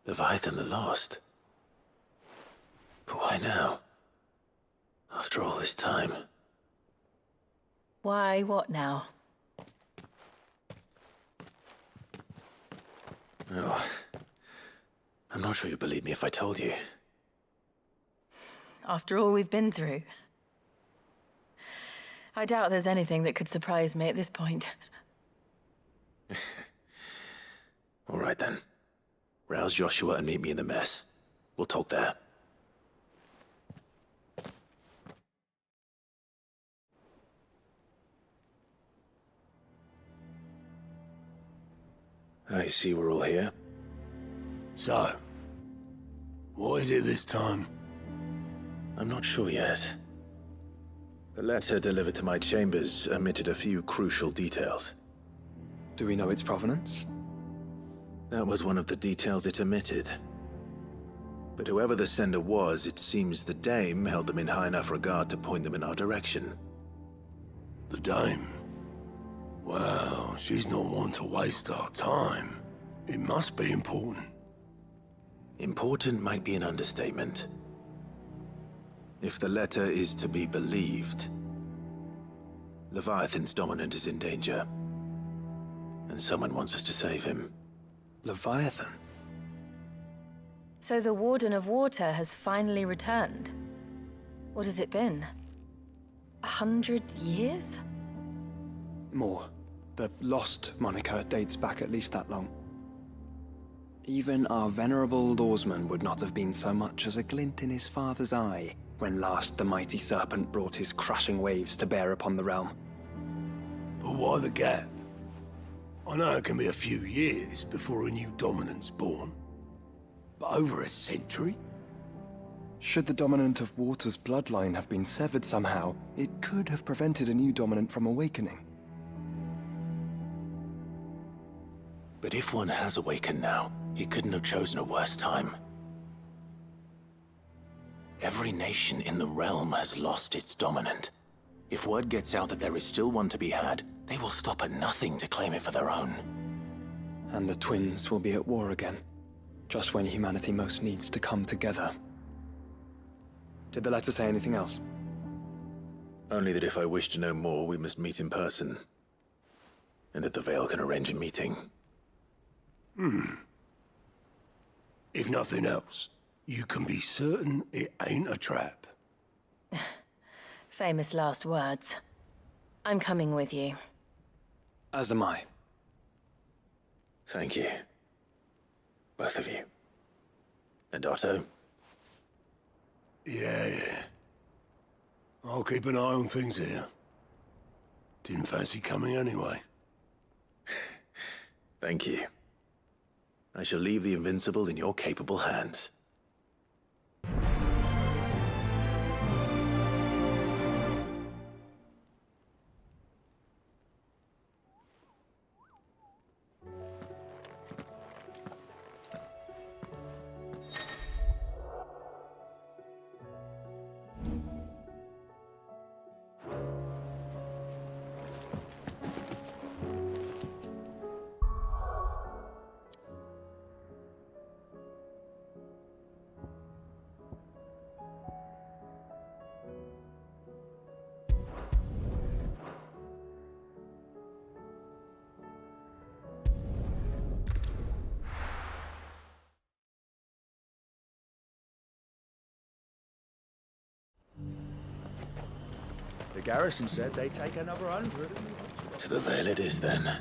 Leviathan the Lost. But why now? After all this time. Why, what now? Oh. I'm not sure you'd believe me if I told you. After all we've been through. I doubt there's anything that could surprise me at this point. All right then. Rouse Joshua and meet me in the mess. We'll talk there. I see we're all here. So, what is it this time? I'm not sure yet. The letter delivered to my chambers omitted a few crucial details. Do we know its provenance? That was one of the details it omitted. But whoever the sender was, it seems the Dame held them in high enough regard to point them in our direction. The Dame? Well, she's not one to waste our time. It must be important. Important might be an understatement. If the letter is to be believed, Leviathan's dominant is in danger. And someone wants us to save him. Leviathan? So the Warden of Water has finally returned. What has it been? 100 years? More. The Lost moniker dates back at least that long. Even our venerable lawsman would not have been so much as a glint in his father's eye when last the mighty serpent brought his crushing waves to bear upon the realm. But why the gap? I know it can be a few years before a new dominant's born. But over a century? Should the dominant of Water's bloodline have been severed somehow, it could have prevented a new dominant from awakening. But if one has awakened now, he couldn't have chosen a worse time. Every nation in the realm has lost its dominant. If word gets out that there is still one to be had, they will stop at nothing to claim it for their own. And the twins will be at war again, just when humanity most needs to come together. Did the letter say anything else? Only that if I wish to know more, we must meet in person. And that the Veil can arrange a meeting. If nothing else, you can be certain it ain't a trap. Famous last words. I'm coming with you. As am I. Thank you. Both of you. And Otto? Yeah. I'll keep an eye on things here. Didn't fancy coming anyway. Thank you. I shall leave the Invincible in your capable hands. The garrison said they'd take another 100. To the Veil it is, then.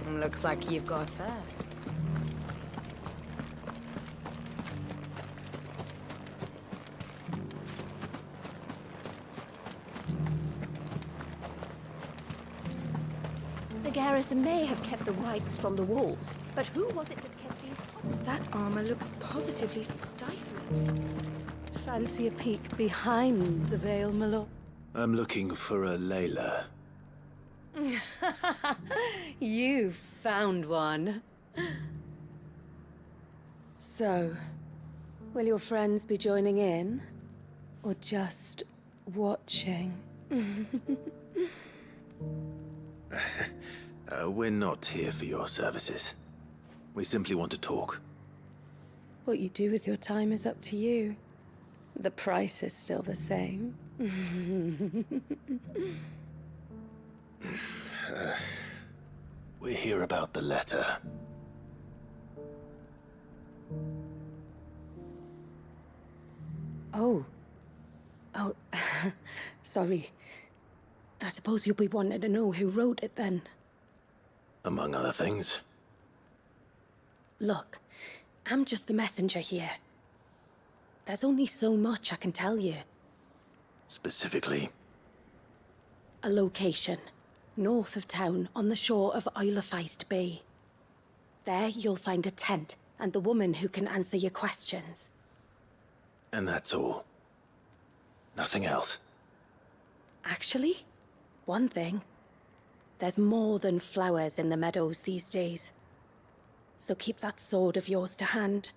Looks like you've got first. The garrison may have kept the whites from the walls, but who was it that kept these? That armor looks positively stifling. Fancy a peek behind the veil, my lord? I'm looking for a Layla. You found one. So, will your friends be joining in? Or just watching. We're not here for your services. We simply want to talk. What you do with your time is up to you. The price is still the same. We're here about the letter. Oh. Oh, sorry. I suppose you'll be wanting to know who wrote it then. Among other things. Look, I'm just the messenger here. There's only so much I can tell you. Specifically? A location, north of town, on the shore of Isle of Feist Bay. There you'll find a tent, and the woman who can answer your questions. And that's all? Nothing else? Actually, one thing. There's more than flowers in the meadows these days. So keep that sword of yours to hand.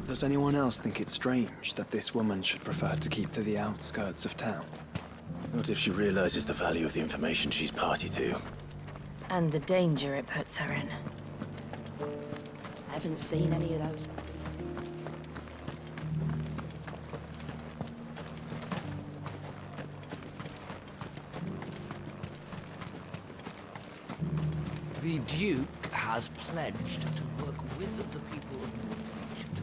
Does anyone else think it's strange that this woman should prefer to keep to the outskirts of town? What if she realizes the value of the information she's party to? And the danger it puts her in. I haven't seen any of those movies. The Duke has pledged to work with the people of Northreach to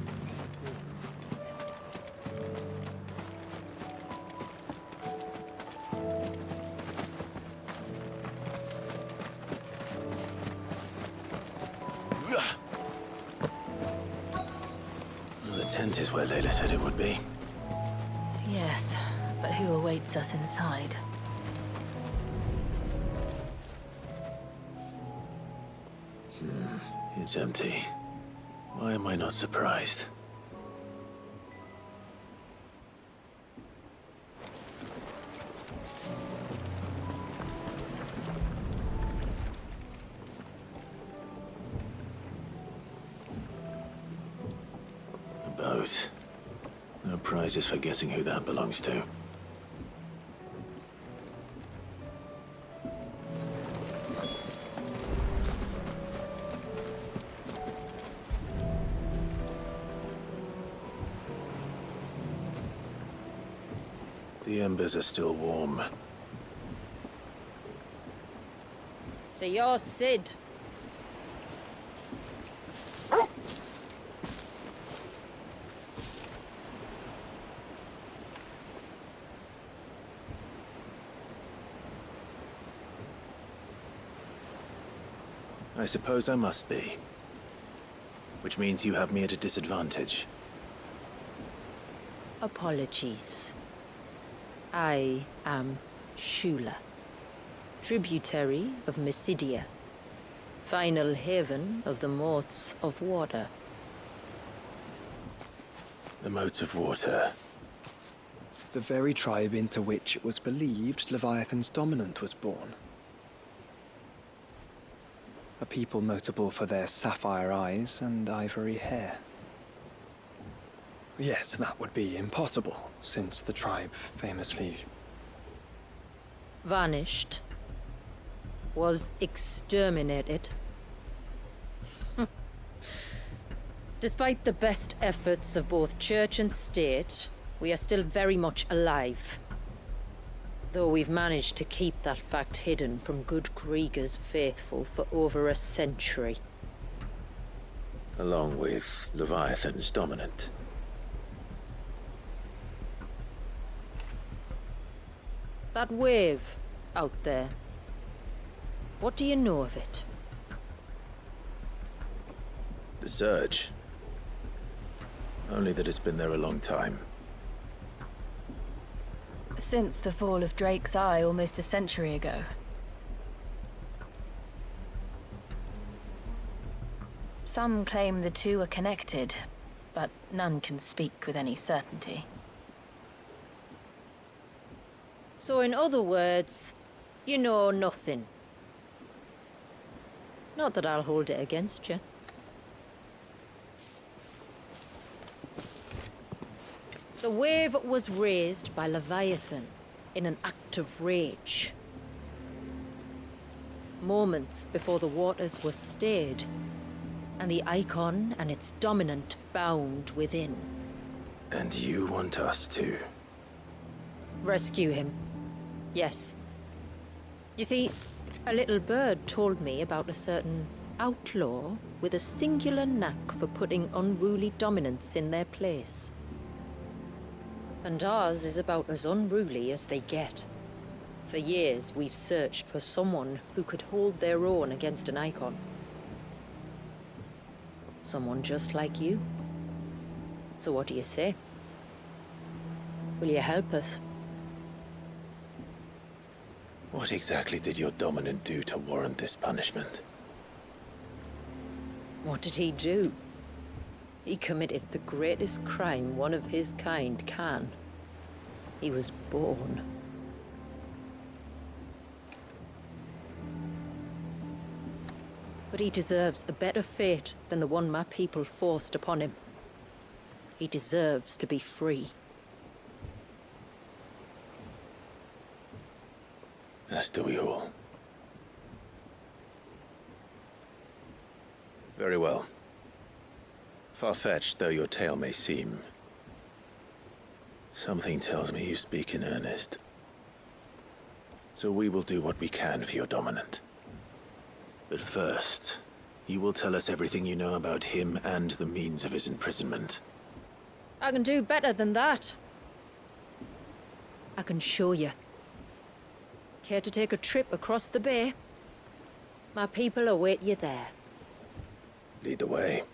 The tent is where Layla said it would be. Yes, but who awaits us inside? It's empty. Why am I not surprised? A boat. No prizes for guessing who that belongs to. The embers are still warm. So you're Sid. I suppose I must be. Which means you have me at a disadvantage. Apologies. I am Shula, tributary of Mysidia, final haven of the Moats of Water. The Moats of Water. The very tribe into which it was believed Leviathan's dominant was born. A people notable for their sapphire eyes and ivory hair. Yes, that would be impossible, since the tribe famously... Vanished. Was exterminated. Despite the best efforts of both church and state, we are still very much alive. Though we've managed to keep that fact hidden from good Krieger's faithful for over a century. Along with Leviathan's dominant. That wave out there. What do you know of it? The Surge. Only that it's been there a long time. Since the fall of Drake's Eye almost a century ago. Some claim the two are connected, but none can speak with any certainty. So in other words, you know nothing. Not that I'll hold it against you. The wave was raised by Leviathan in an act of rage. Moments before the waters were stayed, and the icon and its dominant bound within. And you want us to? Rescue him. Yes. You see, a little bird told me about a certain outlaw with a singular knack for putting unruly dominants in their place. And ours is about as unruly as they get. For years, we've searched for someone who could hold their own against an icon. Someone just like you. So what do you say? Will you help us? What exactly did your dominant do to warrant this punishment? What did he do? He committed the greatest crime one of his kind can. He was born. But he deserves a better fate than the one my people forced upon him. He deserves to be free. As do we all. Very well. Far-fetched though your tale may seem, something tells me you speak in earnest. So we will do what we can for your dominant. But first, you will tell us everything you know about him and the means of his imprisonment. I can do better than that. I can show you. Care to take a trip across the bay? My people await you there. Lead the way.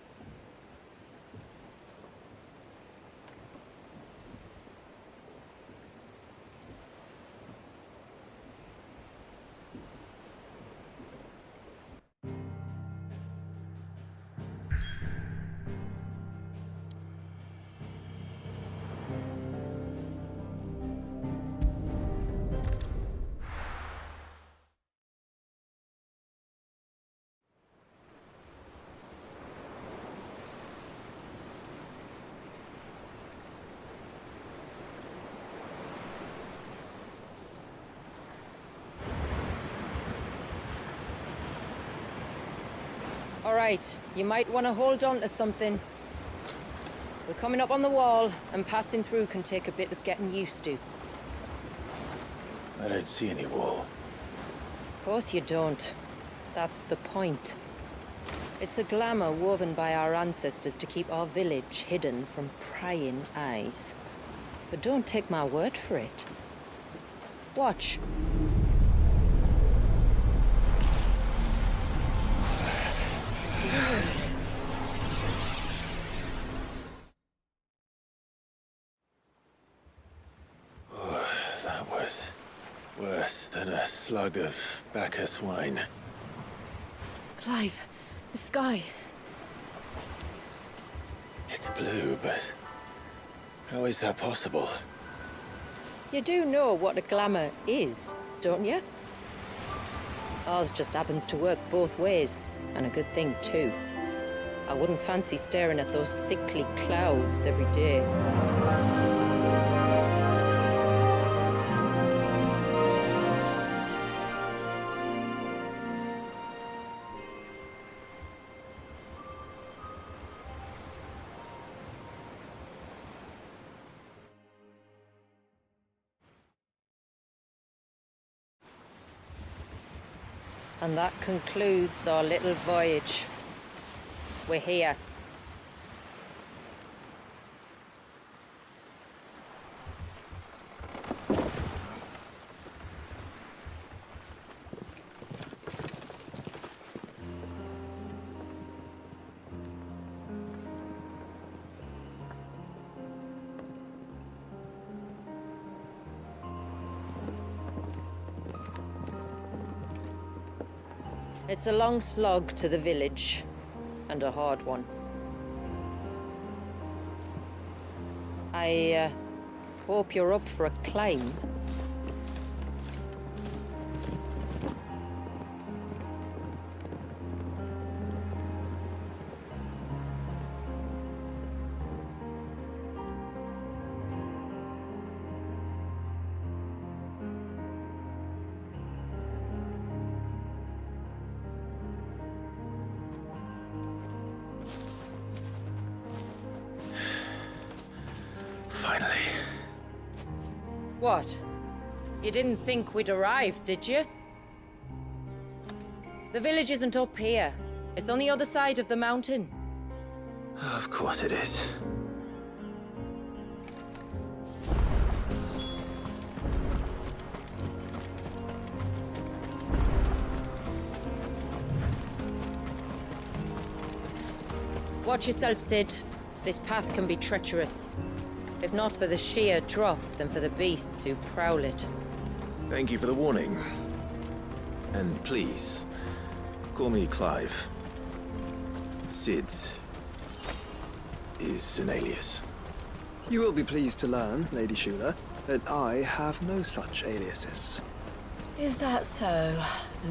All right, you might want to hold on to something. We're coming up on the wall, and passing through can take a bit of getting used to. I don't see any wall. Of course you don't. That's the point. It's a glamour woven by our ancestors to keep our village hidden from prying eyes. But don't take my word for it. Watch. That was worse than a slug of Bacchus wine. Clive, the sky. It's blue, but how is that possible? You do know what a glamour is, don't you? Ours just happens to work both ways, and a good thing too. I wouldn't fancy staring at those sickly clouds every day. And that concludes our little voyage. We're here. It's a long slog to the village, and a hard one. I hope you're up for a climb. What? You didn't think we'd arrived, did you? The village isn't up here. It's on the other side of the mountain. Of course it is. Watch yourself, Sid. This path can be treacherous. If not for the sheer drop, then for the beasts who prowl it. Thank you for the warning. And please, call me Clive. Sid is an alias. You will be pleased to learn, Lady Shula, that I have no such aliases. Is that so,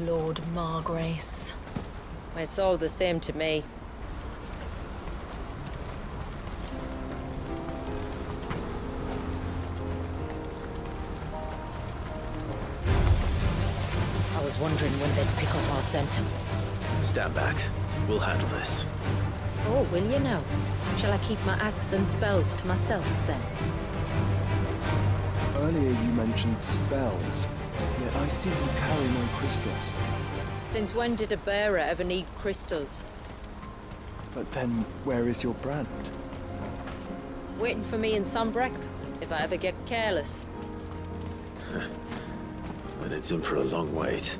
Lord Margrace? It's all the same to me. I was wondering when they'd pick up our scent. Stand back. We'll handle this. Oh, will you now? Shall I keep my axe and spells to myself, then? Earlier you mentioned spells, yet I see you carry no crystals. Since when did a bearer ever need crystals? But then, where is your brand? Waiting for me in Sunbreck, if I ever get careless. Then it's in for a long wait.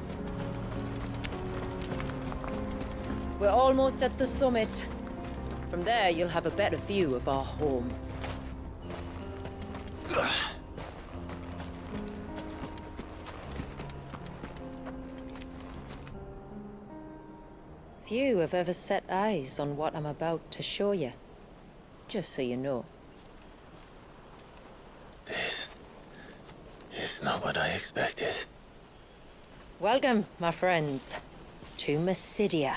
We're almost at the summit. From there, you'll have a better view of our home. Few have ever set eyes on what I'm about to show you. Just so you know. This is not what I expected. Welcome, my friends, to Mysidia.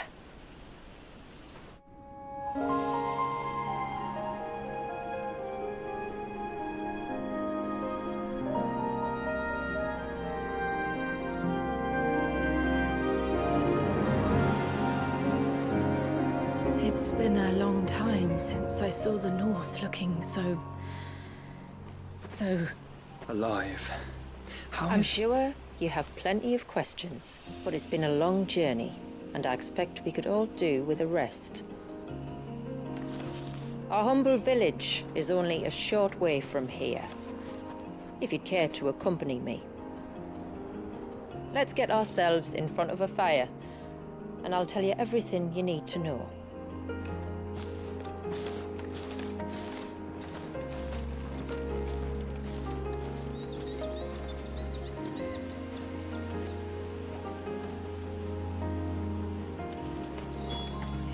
It's been a long time since I saw the North looking so... Alive. I'm sure you have plenty of questions, but it's been a long journey, and I expect we could all do with a rest. Our humble village is only a short way from here, if you'd care to accompany me. Let's get ourselves in front of a fire, and I'll tell you everything you need to know.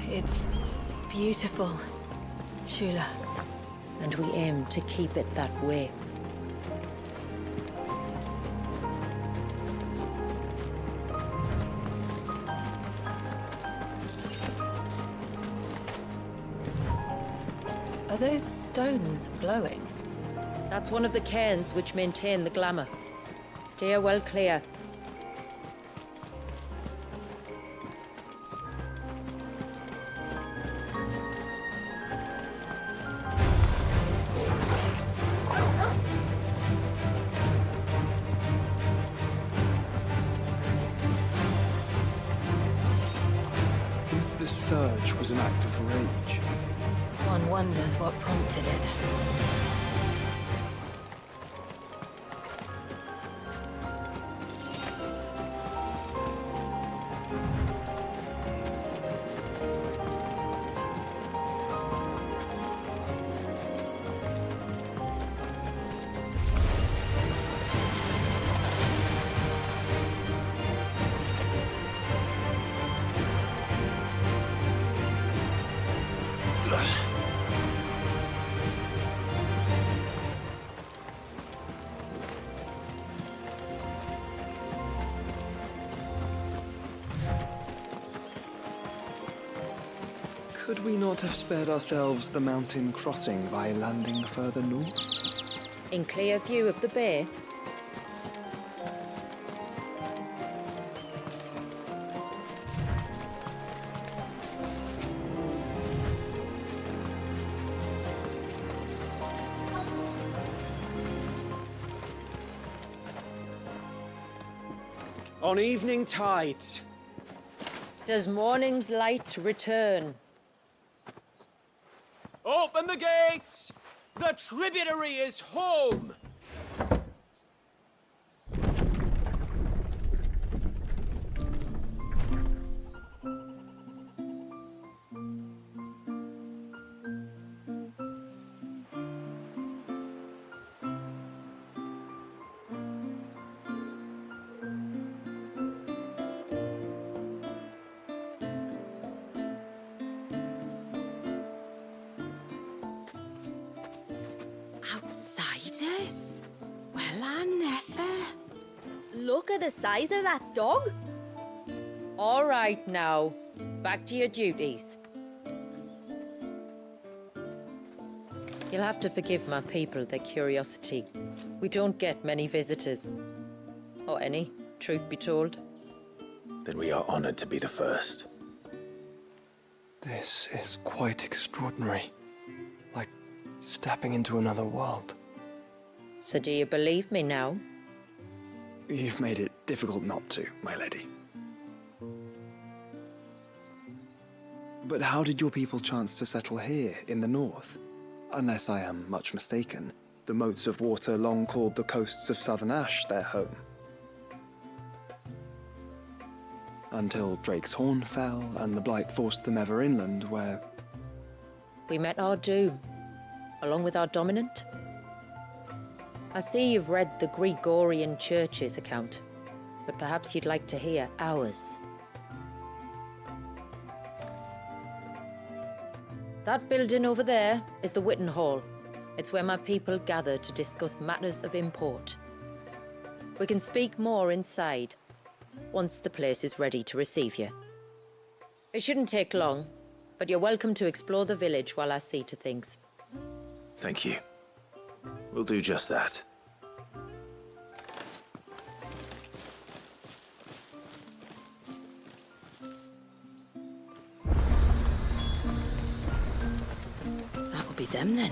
It's beautiful, Shula. And we aim to keep it that way. Are those stones glowing? That's one of the cairns which maintain the glamour. Steer well clear. If the surge was an act of rage, One wonders what prompted it. could we not have spared ourselves the mountain crossing by landing further north? In clear view of the bay? on evening tides. Does morning's light return? Open the gates! The tributary is home! Outsiders? Well, I never. Look at the size of that dog. All right now, back to your duties. You'll have to forgive my people their curiosity. We don't get many visitors. Or any, truth be told. Then we are honored to be the first. This is quite extraordinary. Like stepping into another world. So do you believe me now? You've made it difficult not to, my lady. But how did your people chance to settle here in the north? Unless I am much mistaken, the moats of water long called the coasts of southern Ash their home. Until Drake's Horn fell and the Blight forced them ever inland, where... We met our doom, along with our dominant. I see you've read the Gregorian Church's account, but perhaps you'd like to hear ours. That building over there is the Witten Hall. It's where my people gather to discuss matters of import. We can speak more inside, once the place is ready to receive you. It shouldn't take long, but you're welcome to explore the village while I see to things. Thank you. We'll do just that. That'll be them then.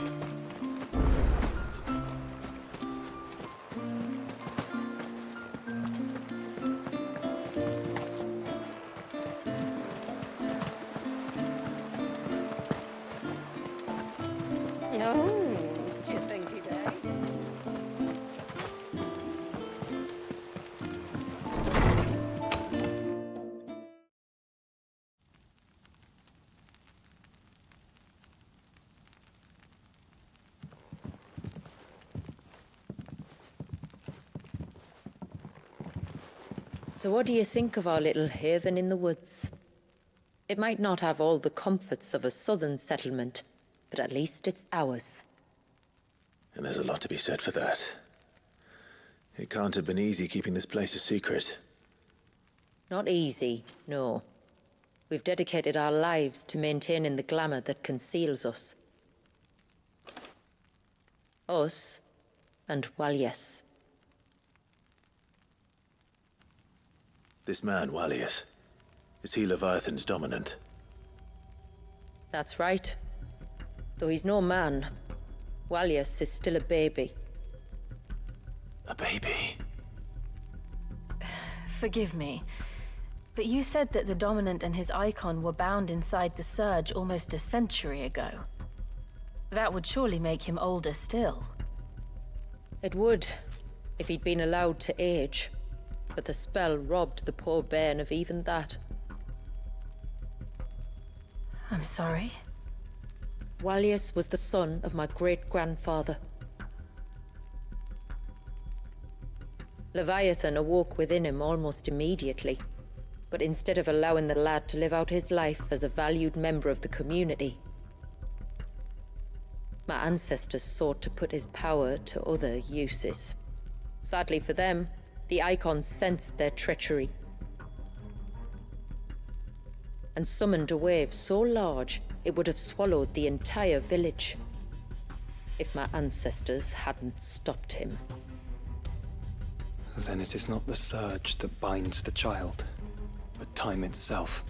So what do you think of our little haven in the woods? It might not have all the comforts of a southern settlement, but at least it's ours. And there's a lot to be said for that. It can't have been easy keeping this place a secret. Not easy, no. We've dedicated our lives to maintaining the glamour that conceals us. Us and Walias. This man, Walias, is he Leviathan's dominant? That's right. Though he's no man, Walias is still a baby. A baby? Forgive me, but you said that the Dominant and his icon were bound inside the Surge almost a century ago. That would surely make him older still. It would, if he'd been allowed to age. But the spell robbed the poor bairn of even that. I'm sorry? Walias was the son of my great-grandfather. Leviathan awoke within him almost immediately, but instead of allowing the lad to live out his life as a valued member of the community, my ancestors sought to put his power to other uses. Sadly for them, the icons sensed their treachery and summoned a wave so large it would have swallowed the entire village if my ancestors hadn't stopped him. Then it is not the surge that binds the child, but time itself.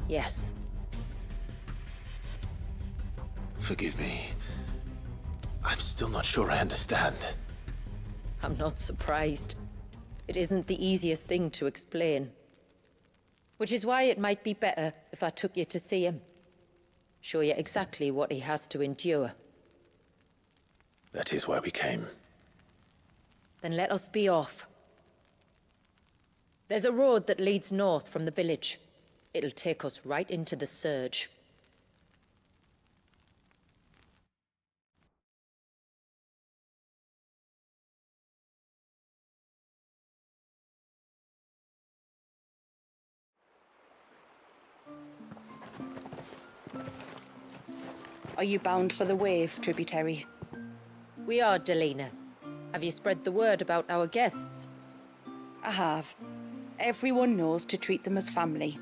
Yes. Forgive me. I'm still not sure I understand. I'm not surprised. It isn't the easiest thing to explain. Which is why it might be better if I took you to see him. Show you exactly what he has to endure. That is why we came. Then let us be off. There's a road that leads north from the village. It'll take us right into the surge. Are you bound for the wave, tributary? We are, Delina. Have you spread the word about our guests? I have. Everyone knows to treat them as family.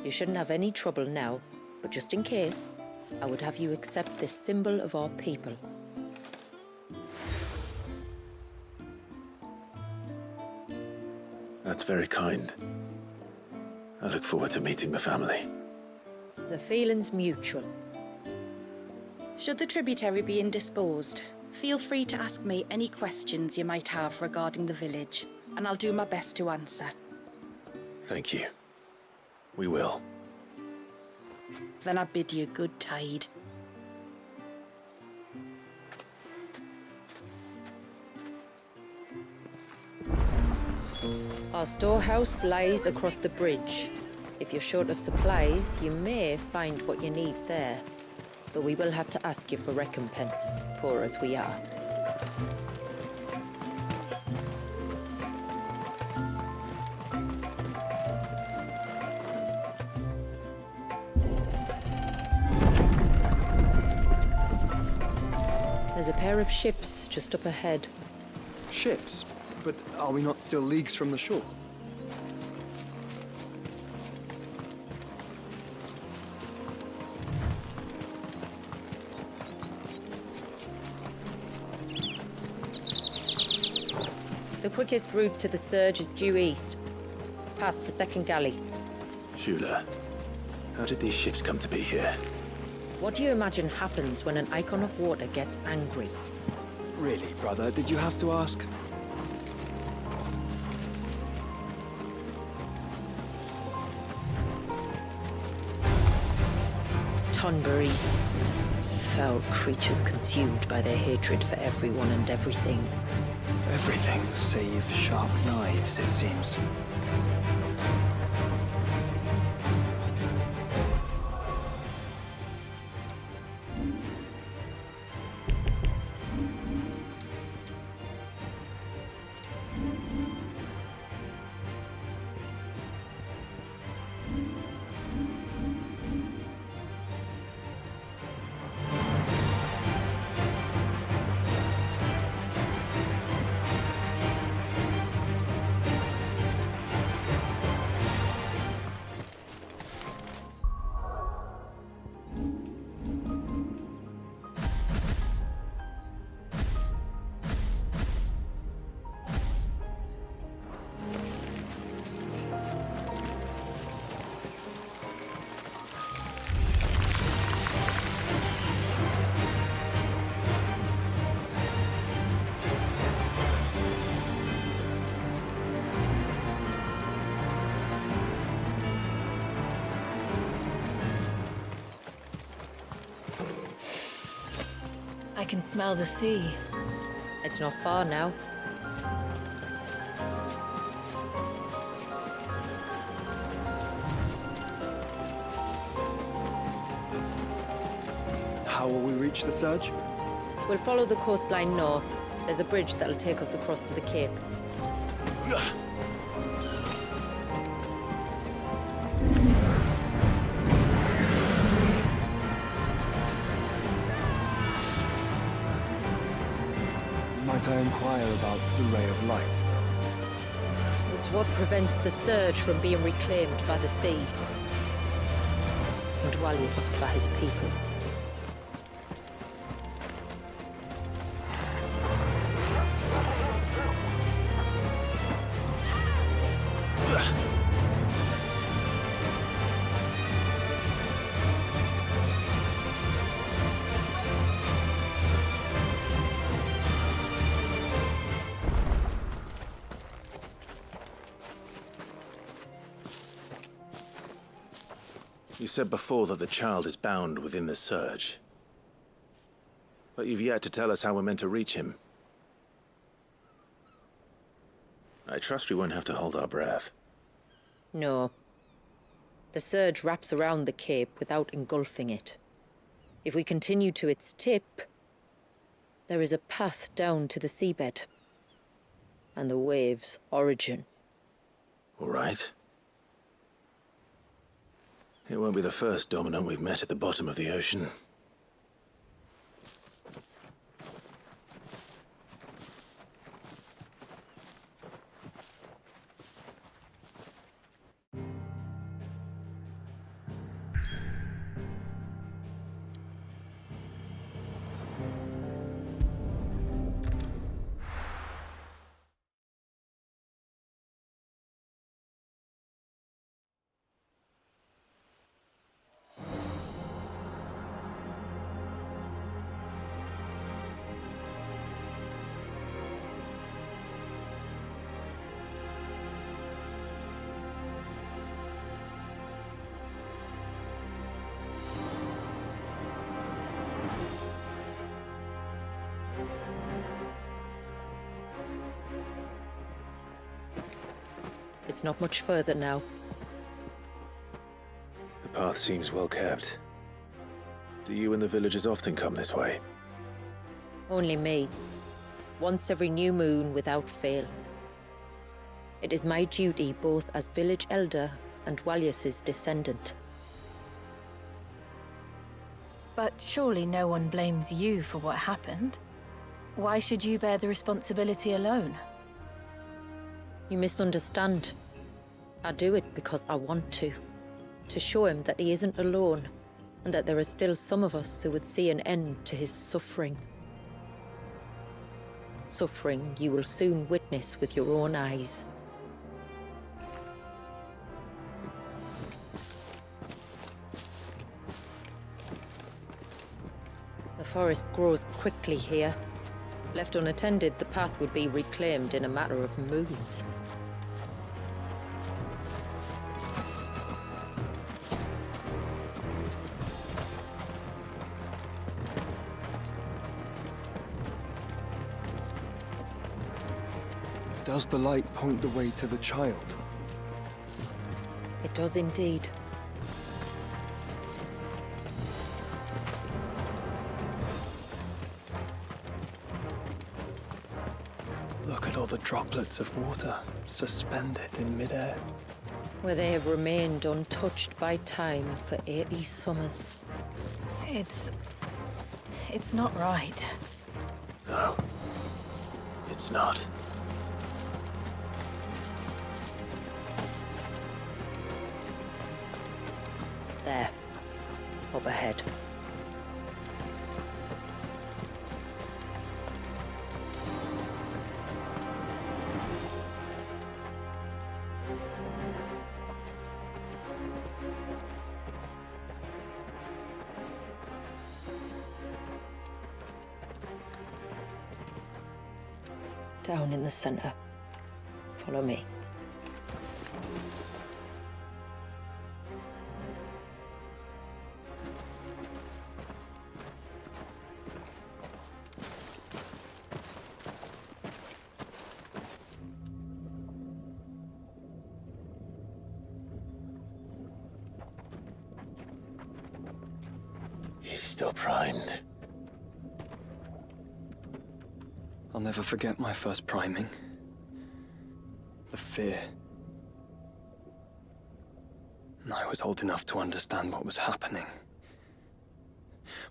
You shouldn't have any trouble now, but just in case, I would have you accept this symbol of our people. That's very kind. I look forward to meeting the family. The feeling's mutual. Should the tributary be indisposed, feel free to ask me any questions you might have regarding the village, and I'll do my best to answer. Thank you. We will. Then I bid you good tide. Our storehouse lies across the bridge. If you're short of supplies, you may find what you need there. Though we will have to ask you for recompense, poor as we are. There's a pair of ships just up ahead. Ships? But are we not still leagues from the shore? The quickest route to the surge is due east, past the second galley. Shula, how did these ships come to be here? What do you imagine happens when an icon of water gets angry? Really, brother? Did you have to ask? Tonberries. Foul creatures consumed by their hatred for everyone and everything. Everything save sharp knives, it seems. I can smell the sea. It's not far now. How will we reach the surge? We'll follow the coastline north. There's a bridge that'll take us across to the cape. Might I inquire about the ray of light? It's what prevents the surge from being reclaimed by the sea. And Wallis by his people. You said before that the child is bound within the surge. But you've yet to tell us how we're meant to reach him. I trust we won't have to hold our breath. No. The surge wraps around the cape without engulfing it. If we continue to its tip, there is a path down to the seabed. And the wave's origin. All right. It won't be the first dominant we've met at the bottom of the ocean. It's not much further now. The path seems well kept. Do you and the villagers often come this way? Only me. Once every new moon without fail. It is my duty both as village elder and Walyus's descendant. But surely no one blames you for what happened. Why should you bear the responsibility alone? You misunderstand. I do it because I want to. To show him that he isn't alone, and that there are still some of us who would see an end to his suffering. Suffering you will soon witness with your own eyes. The forest grows quickly here. Left unattended, the path would be reclaimed in a matter of moons. Does the light point the way to the child? It does indeed. Look at all the droplets of water suspended in midair. Where they have remained untouched by time for 80 summers. It's not right. No. It's not. There. Up ahead. Down in the center. Follow me. He's still primed. I'll never forget my first priming. The fear. And I was old enough to understand what was happening.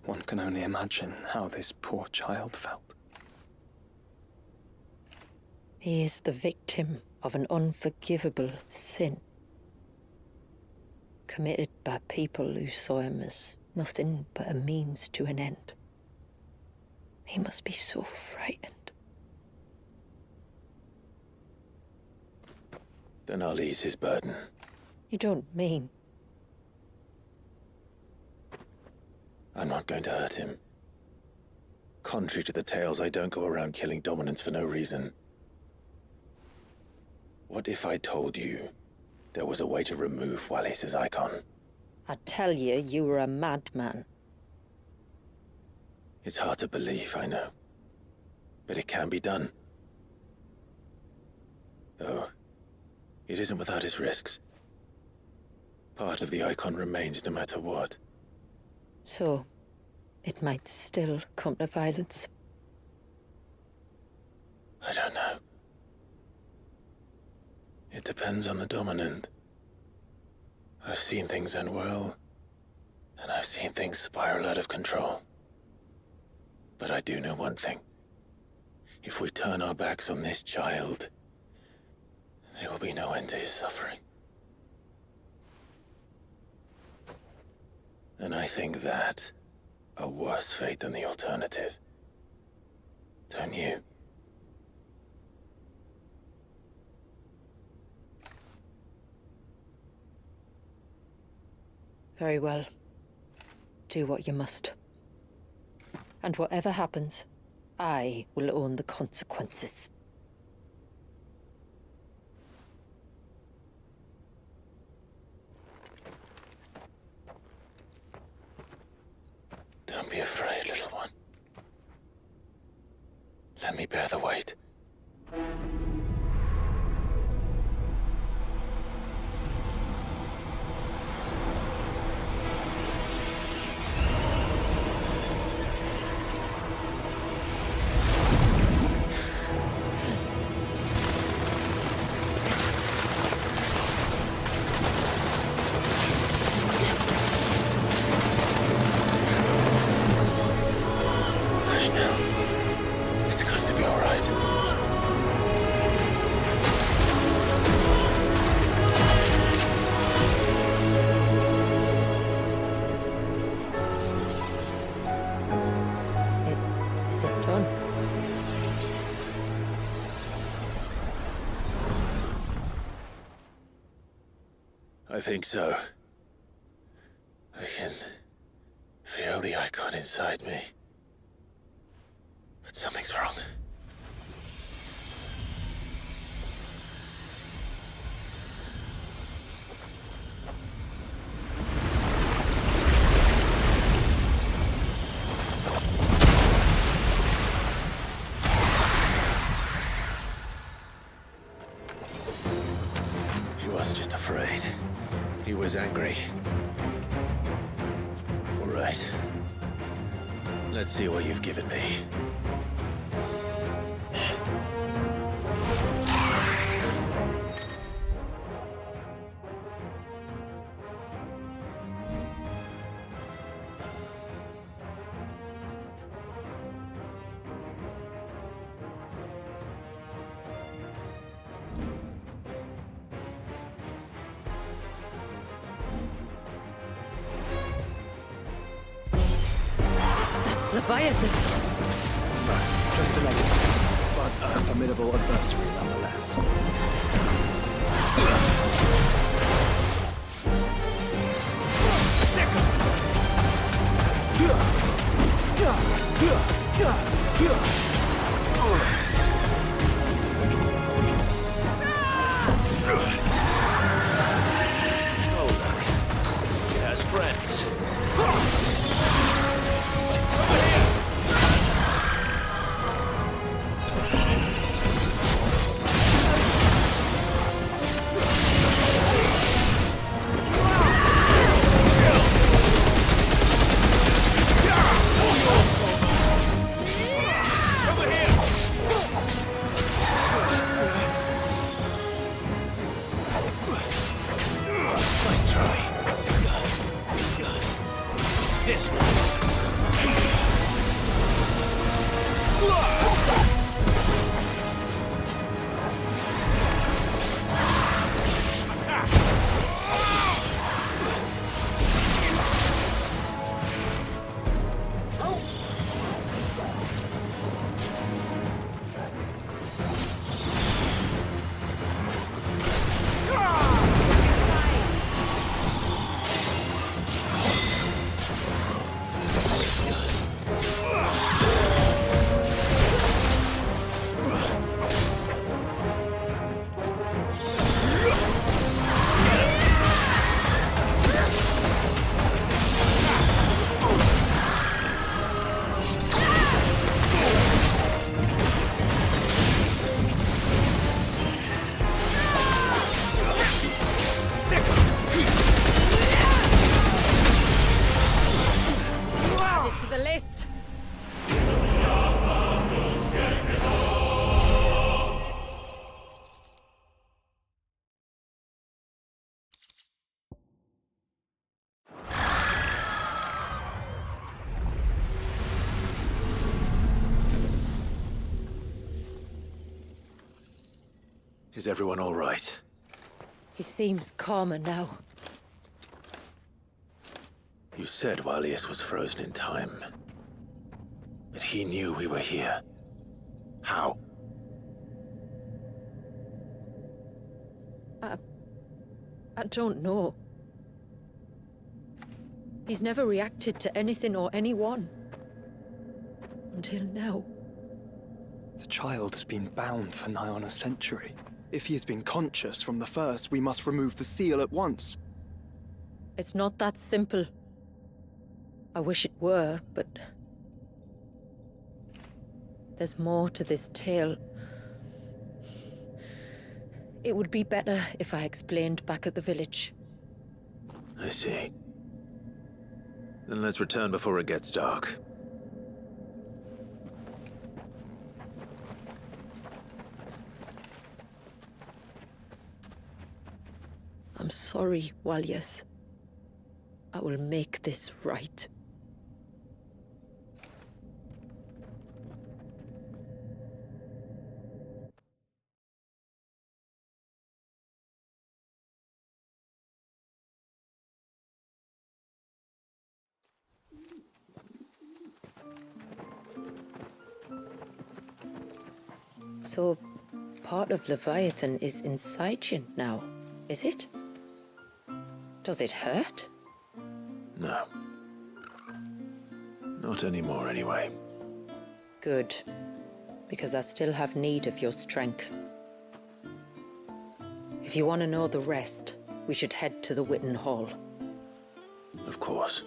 One can only imagine how this poor child felt. He is the victim of an unforgivable sin. Committed by people who saw him as nothing but a means to an end. He must be so frightened. Then I'll ease his burden. You don't mean? I'm not going to hurt him. Contrary to the tales, I don't go around killing dominants for no reason. What if I told you there was a way to remove Wallace's icon? I tell you, you were a madman. It's hard to believe, I know. But it can be done. Though, it isn't without its risks. Part of the icon remains no matter what. So, it might still come to violence. I don't know. It depends on the dominant. I've seen things end well, and I've seen things spiral out of control. But I do know one thing. If we turn our backs on this child, there will be no end to his suffering. And I think that a worse fate than the alternative. Don't you? Very well. Do what you must. And whatever happens, I will own the consequences. Don't be afraid, little one. Let me bear the weight. I think so. I can feel the icon inside me. But something's wrong. He wasn't just afraid. He was angry. All right. Let's see what you've given me. Leviathan! No, just a negative, but a formidable adversary nonetheless. Oh, look. He has friends. Is everyone all right? He seems calmer now. You said Walius was frozen in time. But he knew we were here. How? I don't know. He's never reacted to anything or anyone. Until now. The child has been bound for nigh on a century. If he has been conscious from the first, we must remove the seal at once. It's not that simple. I wish it were, but... there's more to this tale. It would be better if I explained back at the village. I see. Then let's return before it gets dark. I'm sorry, Walius. I will make this right. So, part of Leviathan is inside you now, is it? Does it hurt? No. Not anymore, anyway. Good. Because I still have need of your strength. If you want to know the rest, we should head to the Witten Hall. Of course.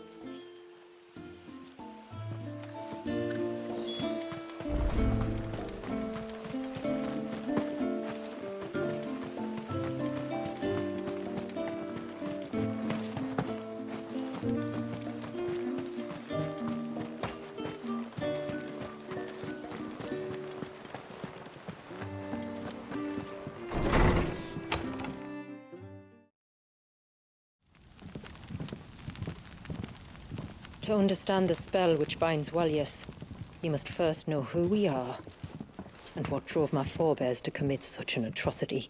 To understand the spell which binds Walius, you must first know who we are, and what drove my forebears to commit such an atrocity.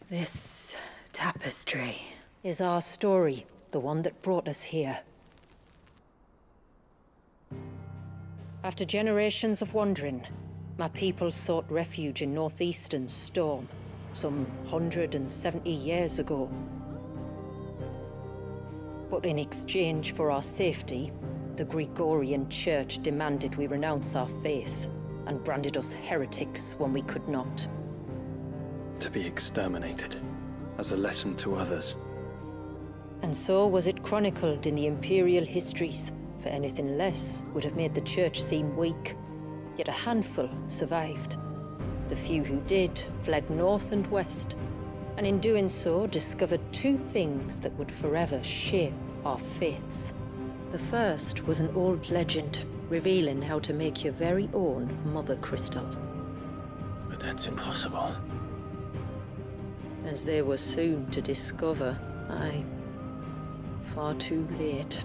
This tapestry is our story, the one that brought us here. After generations of wandering, my people sought refuge in northeastern Storm, some 170 years ago. But in exchange for our safety, the Gregorian Church demanded we renounce our faith and branded us heretics when we could not. To be exterminated, as a lesson to others. And so was it chronicled in the imperial histories, for anything less would have made the Church seem weak. Yet a handful survived. The few who did fled north and west, and in doing so discovered two things that would forever shape our fates. The first was an old legend, revealing how to make your very own Mother Crystal. But that's impossible. As they were soon to discover, aye, far too late.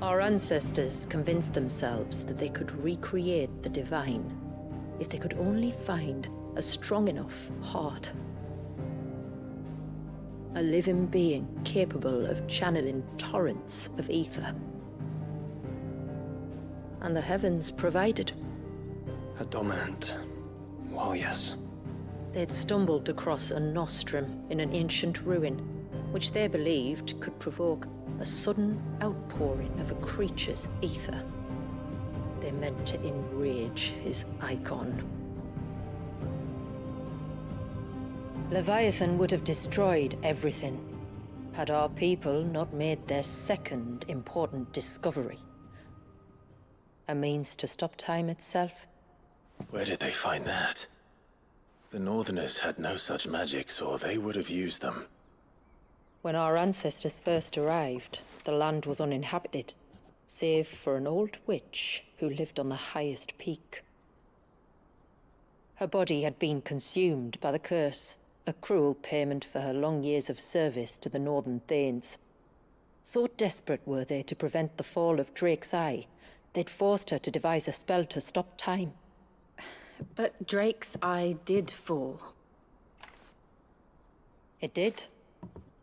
Our ancestors convinced themselves that they could recreate the divine if they could only find a strong enough heart. A living being capable of channeling torrents of ether. And the heavens provided. A dominant. Walius. They'd stumbled across a nostrum in an ancient ruin, which they believed could provoke a sudden outpouring of a creature's ether. They meant to enrage his icon. Leviathan would have destroyed everything, had our people not made their second important discovery. A means to stop time itself. Where did they find that? The Northerners had no such magics, or they would have used them. When our ancestors first arrived, the land was uninhabited, save for an old witch who lived on the highest peak. Her body had been consumed by the curse, a cruel payment for her long years of service to the Northern Thanes. So desperate were they to prevent the fall of Drake's Eye, they'd forced her to devise a spell to stop time. But Drake's eye did fall. It did.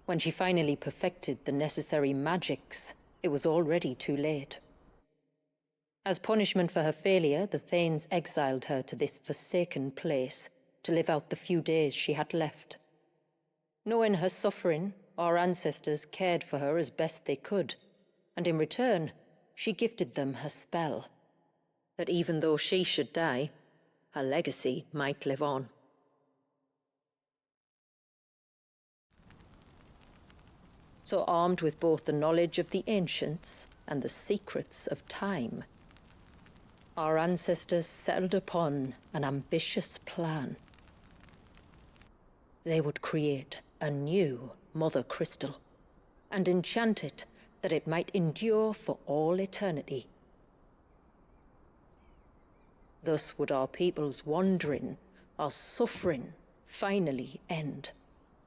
When she finally perfected the necessary magics, it was already too late. As punishment for her failure, the Thanes exiled her to this forsaken place to live out the few days she had left. Knowing her suffering, our ancestors cared for her as best they could, and in return, she gifted them her spell. That even though she should die, her legacy might live on. So armed with both the knowledge of the ancients and the secrets of time, our ancestors settled upon an ambitious plan. They would create a new Mother Crystal and enchant it that it might endure for all eternity. Thus would our people's wandering, our suffering, finally end,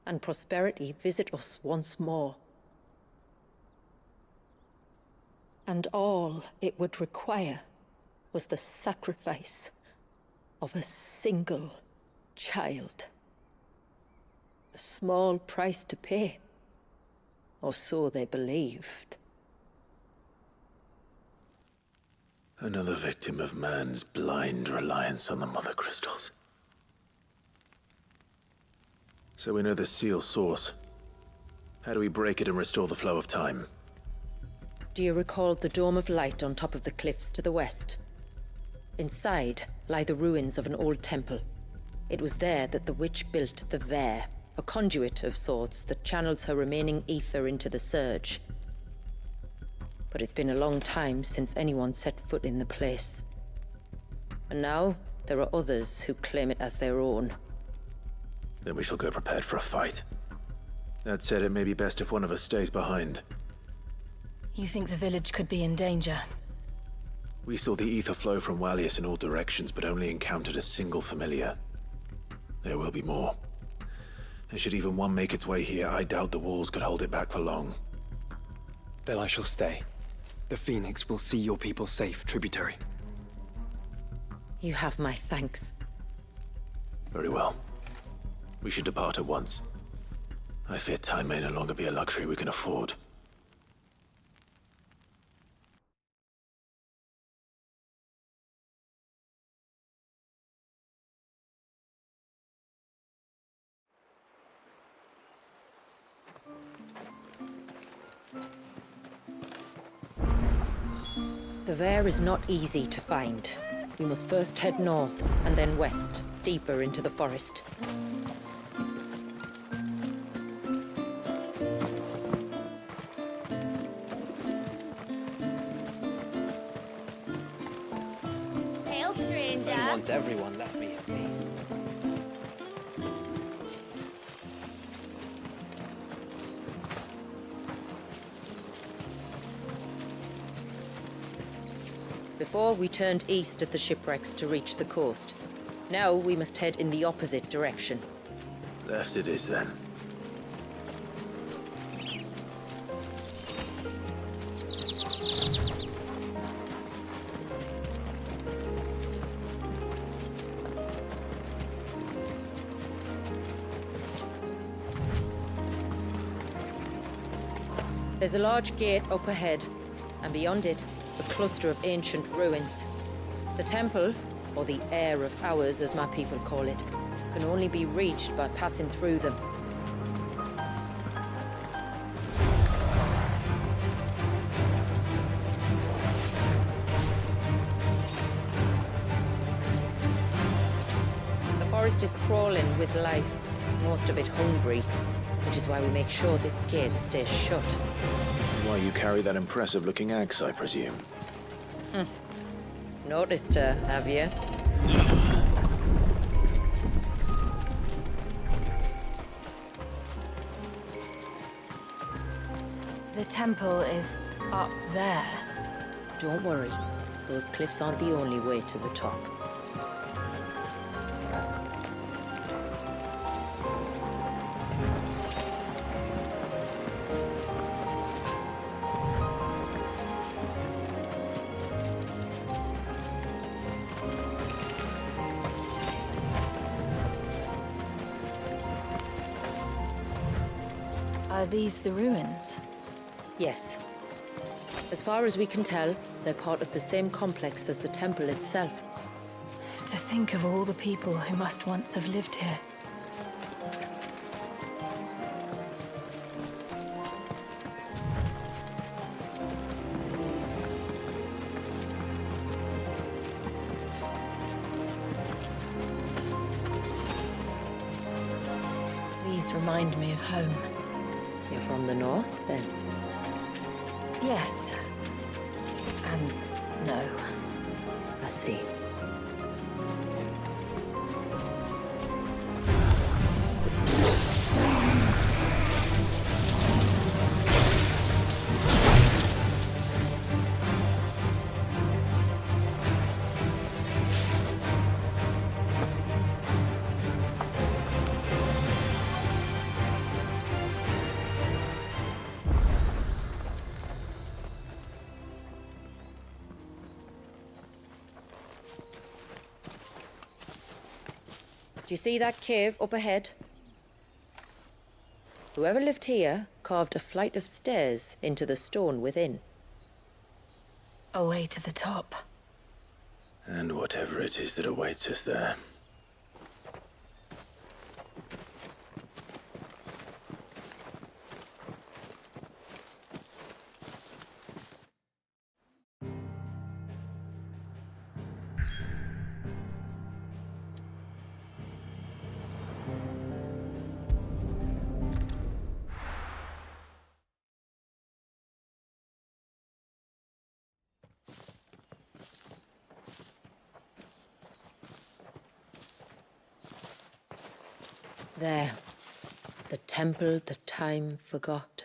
and prosperity visit us once more. And all it would require was the sacrifice of a single child. A small price to pay, or so they believed. Another victim of man's blind reliance on the Mother Crystals. So we know the seal's source. How do we break it and restore the flow of time? Do you recall the dome of light on top of the cliffs to the west? Inside lie the ruins of an old temple. It was there that the witch built the Vare, a conduit of sorts that channels her remaining ether into the surge. But it's been a long time since anyone set foot in the place. And now, there are others who claim it as their own. Then we shall go prepared for a fight. That said, it may be best if one of us stays behind. You think the village could be in danger? We saw the ether flow from Wallius in all directions, but only encountered a single familiar. There will be more. And should even one make its way here, I doubt the walls could hold it back for long. Then I shall stay. The Phoenix will see your people safe, tributary. You have my thanks. Very well. We should depart at once. I fear time may no longer be a luxury we can afford. The Vare is not easy to find. We must first head north, and then west, deeper into the forest. Hail, stranger. Once everyone left me in peace. Before, we turned east at the shipwrecks to reach the coast. Now, we must head in the opposite direction. Left it is, then. There's a large gate up ahead, and beyond it, a cluster of ancient ruins. The temple, or the Heir of Hours as my people call it, can only be reached by passing through them. The forest is crawling with life, most of it hungry, which is why we make sure this gate stays shut. Why you carry that impressive-looking axe, I presume? Noticed her, have you? The temple is up there. Don't worry. Those cliffs aren't the only way to the top. Are these the ruins? Yes. As far as we can tell, they're part of the same complex as the temple itself. To think of all the people who must once have lived here. These remind me of home. You're from the north, then? Yes. And no. I see. Do you see that cave up ahead? Whoever lived here carved a flight of stairs into the stone within. A way to the top. And whatever it is that awaits us there. There. The temple that time forgot.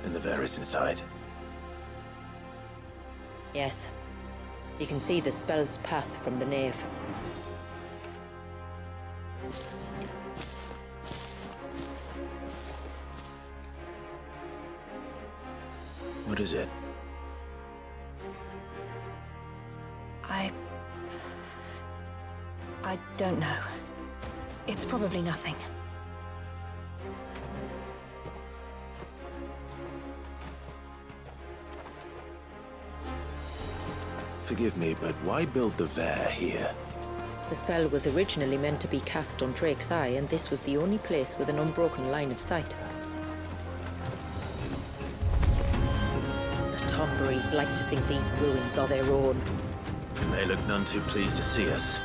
And the Varys inside. Yes. You can see the spell's path from the nave. What is it? I don't know. It's probably nothing. Forgive me, but why build the Vare here? The spell was originally meant to be cast on Drake's Eye, and this was the only place with an unbroken line of sight. The Tomberries like to think these ruins are their own. And they look none too pleased to see us.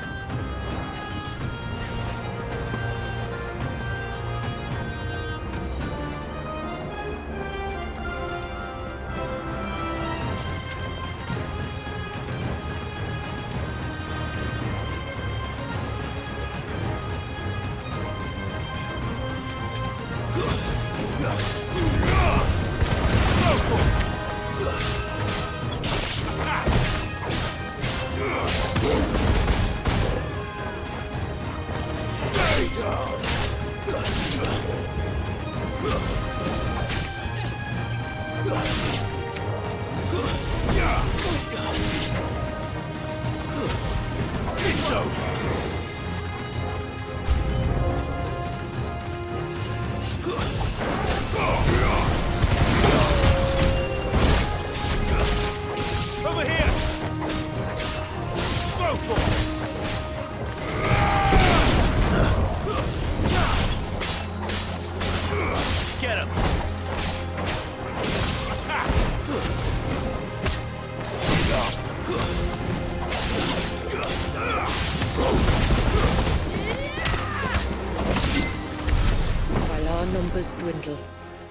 Dwindle,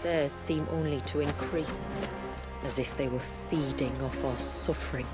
theirs seem only to increase, as if they were feeding off our suffering.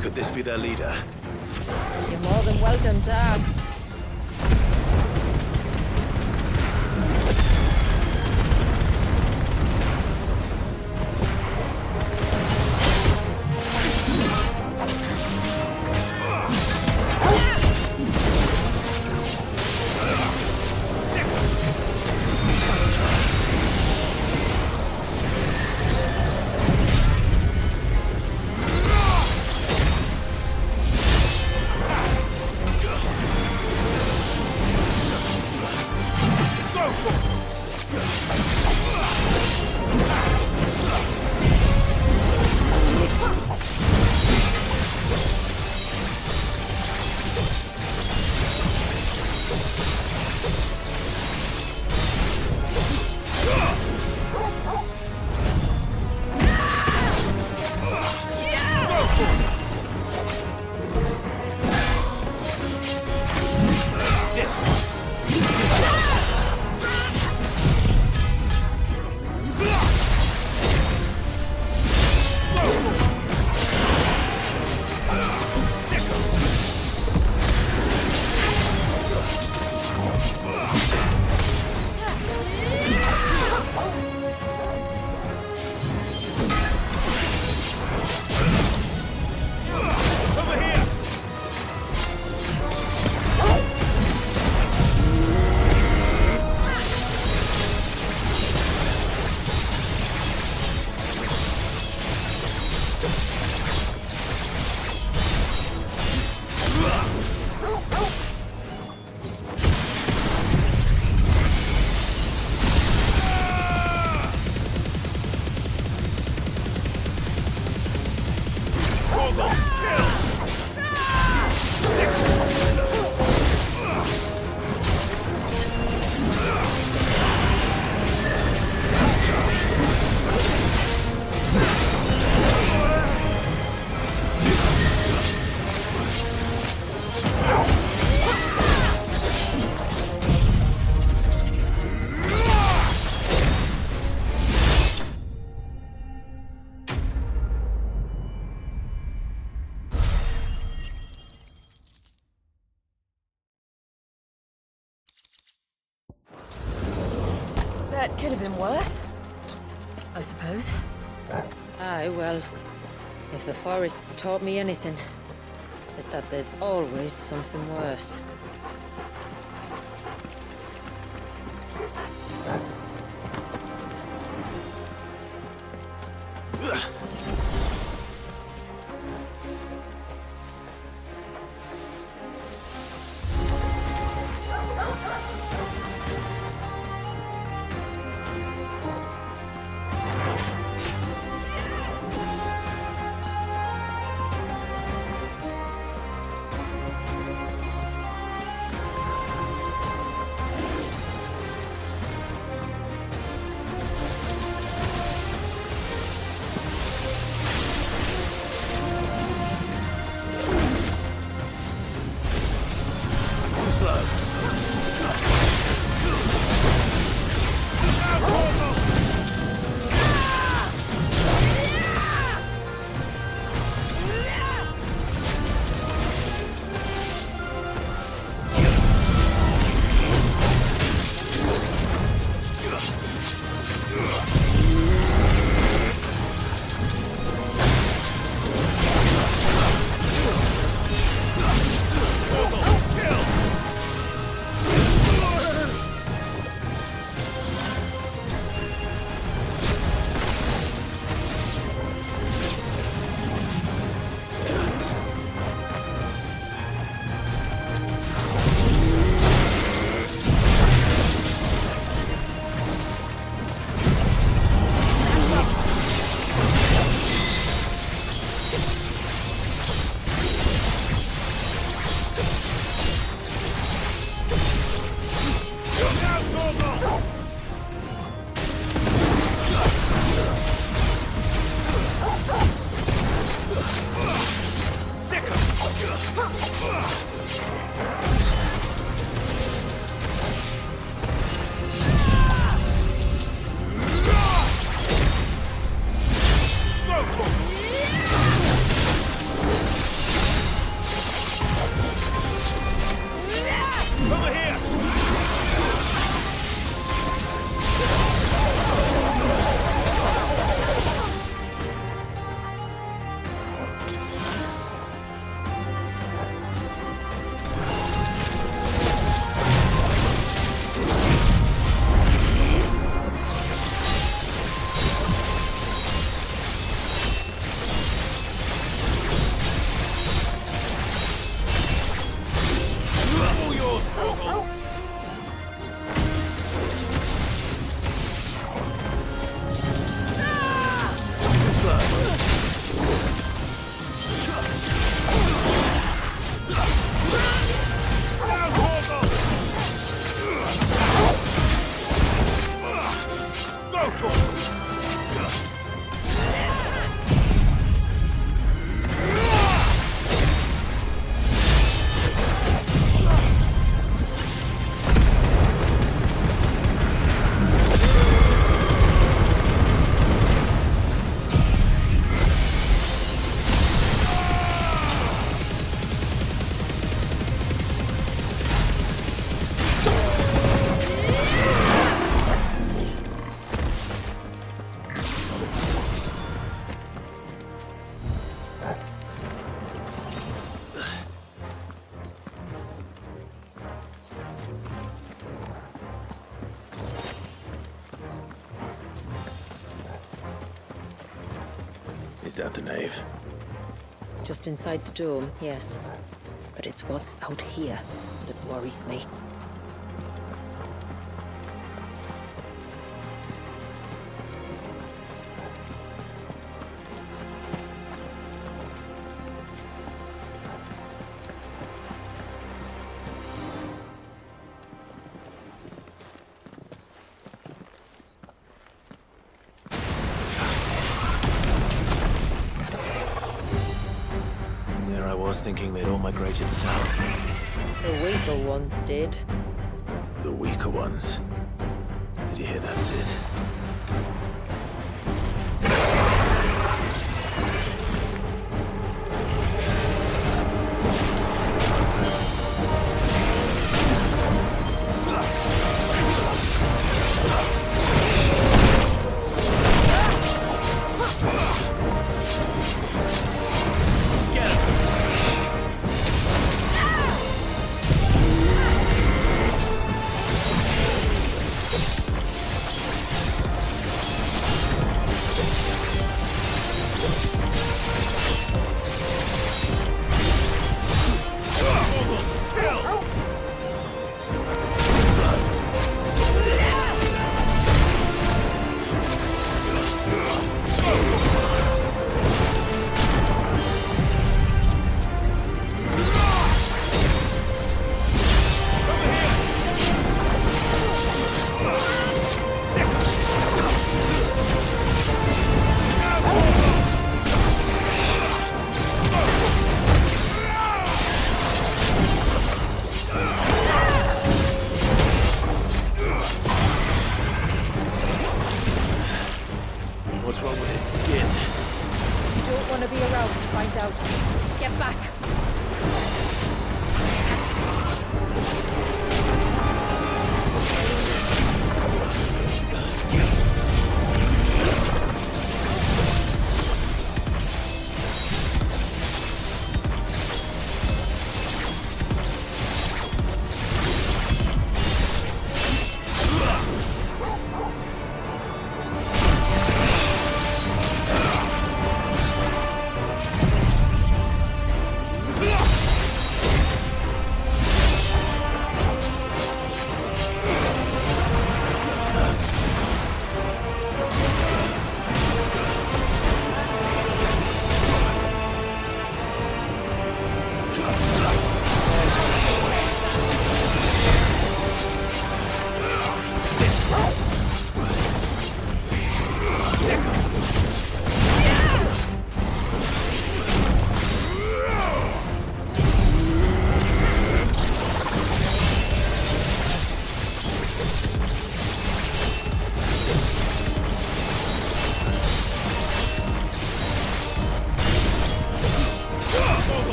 Could this be their leader? You're more than welcome to ask. That could have been worse, I suppose. Aye, well, if the forest's taught me anything, it's that there's always something worse. Is that the nave? Just inside the dome, yes. But it's what's out here that worries me. There I was thinking they'd all migrated south. The weaker ones did. The weaker ones. Did you hear that, Sid? What's wrong with its skin? You don't want to be around to find out. Get back!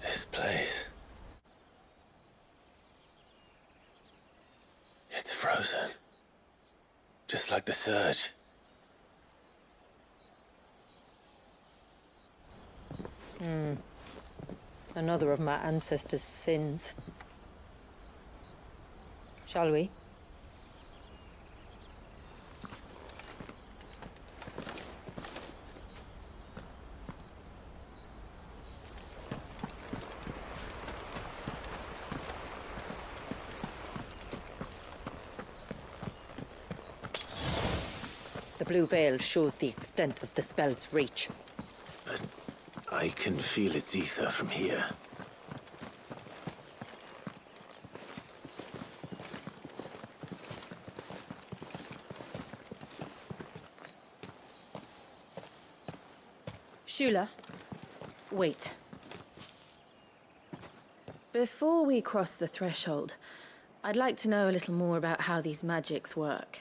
This place. It's frozen. Just like the surge. Another of my ancestors' sins. Shall we? The blue veil shows the extent of the spell's reach. But I can feel its ether from here. Shula, wait. Before we cross the threshold, I'd like to know a little more about how these magics work.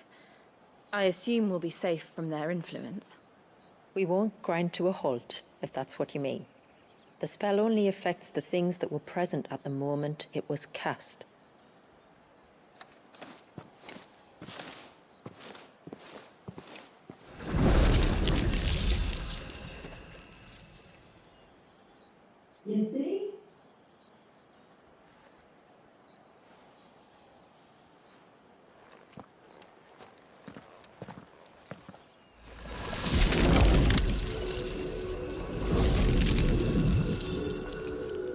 I assume we'll be safe from their influence. We won't grind to a halt, if that's what you mean. The spell only affects the things that were present at the moment it was cast. You see?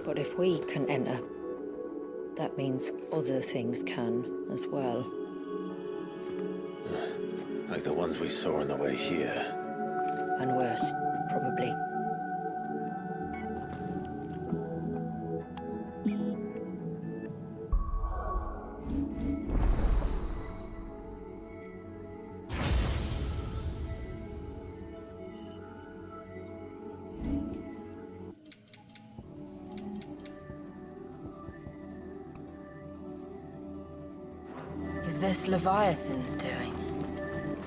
But if we can enter, that means other things can as well. Like the ones we saw on the way here. And worse, probably. Is this Leviathan's doing?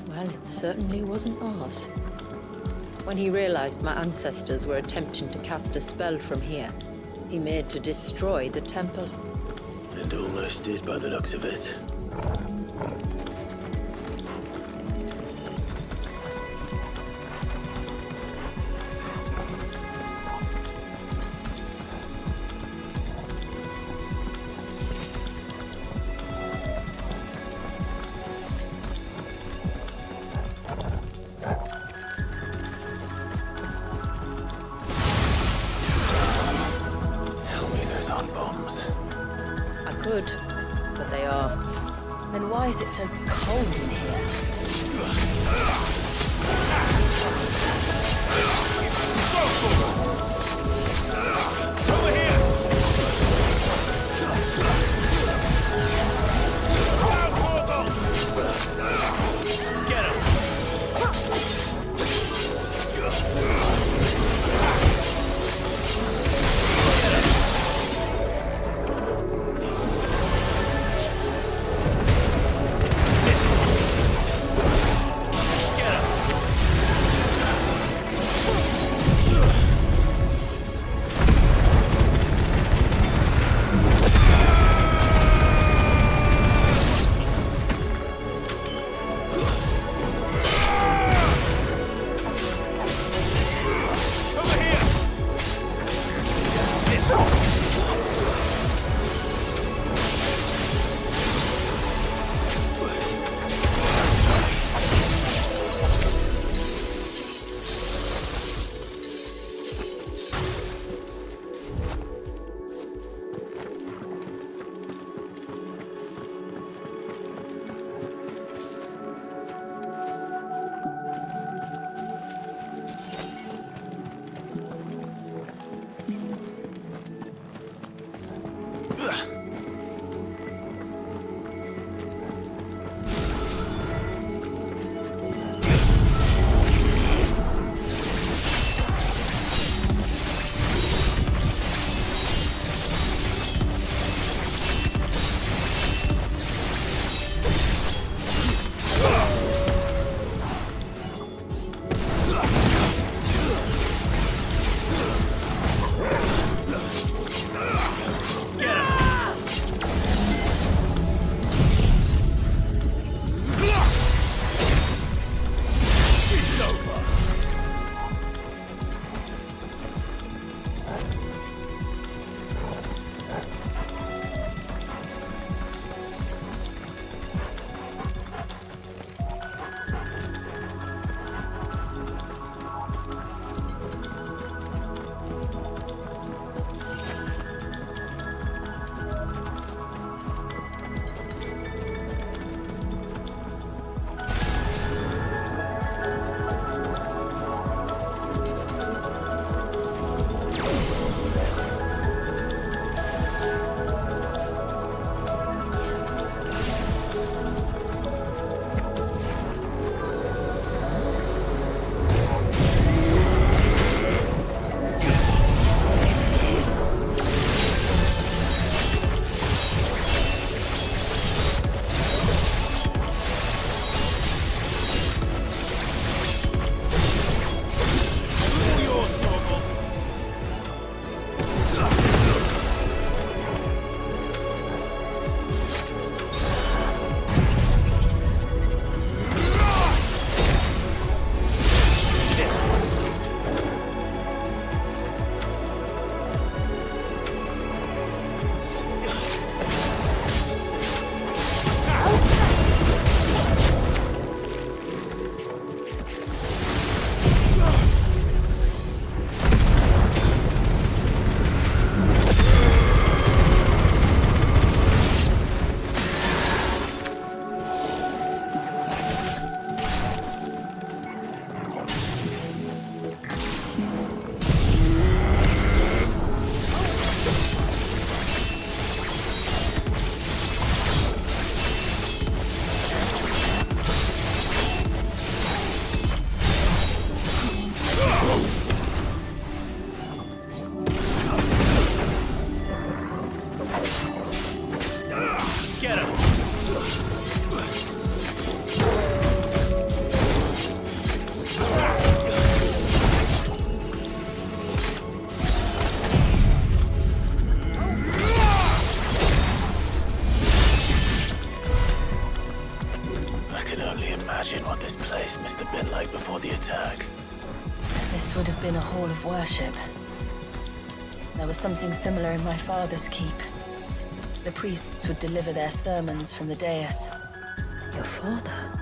Well, it certainly wasn't ours. When he realized my ancestors were attempting to cast a spell from here, he made to destroy the temple. And almost did by the looks of it. But they are. Then why is it so cold in Over here! Get him! can only imagine what this place must have been like before the attack. This would have been a hall of worship. There was something similar in my father's keep. The priests would deliver their sermons from the dais. Your father?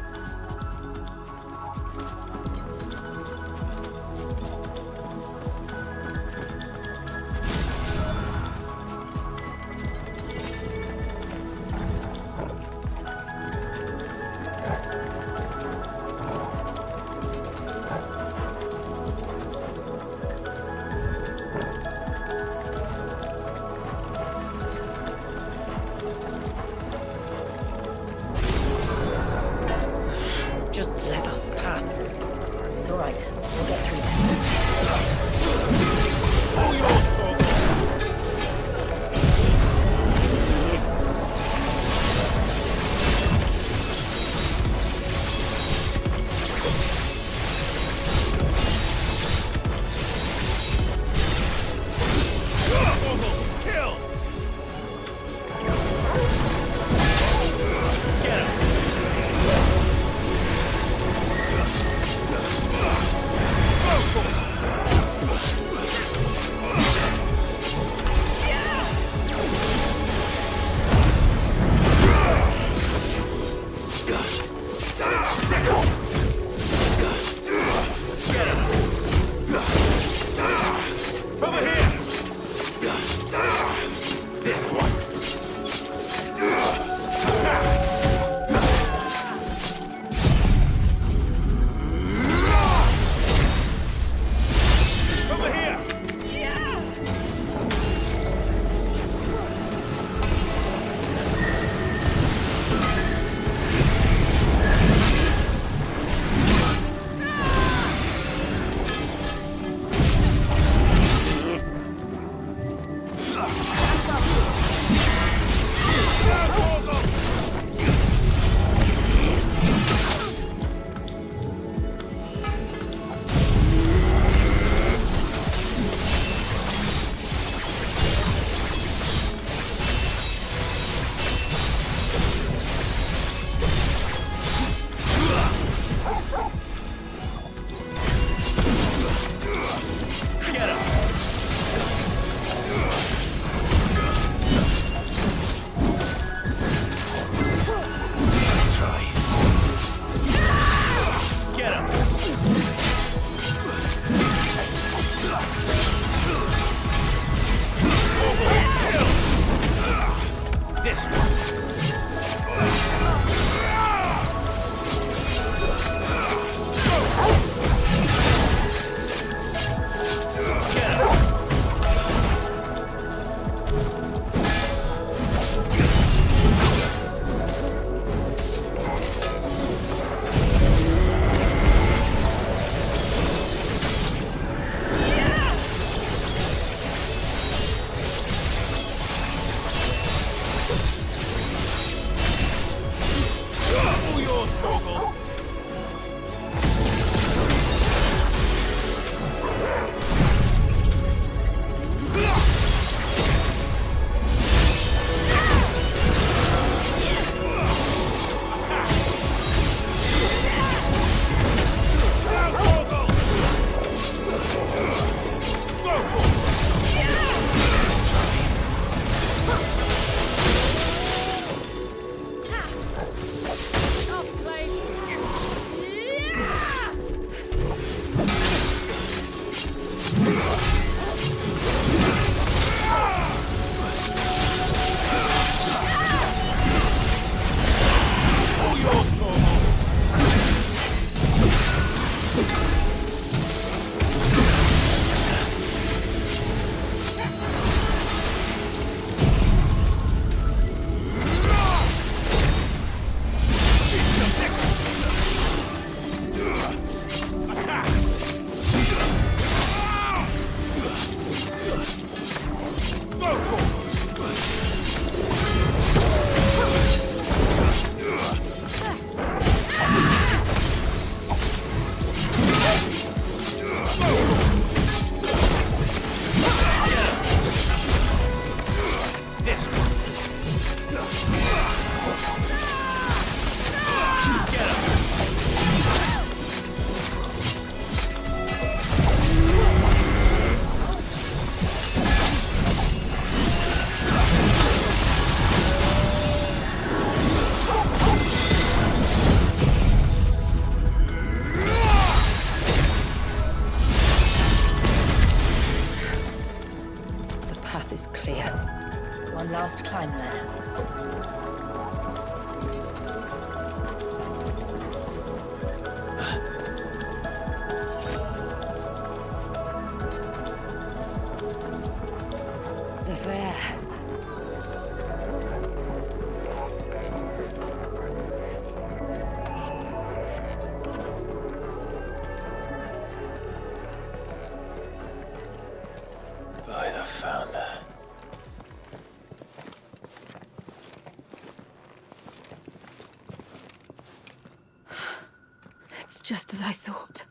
just as I thought.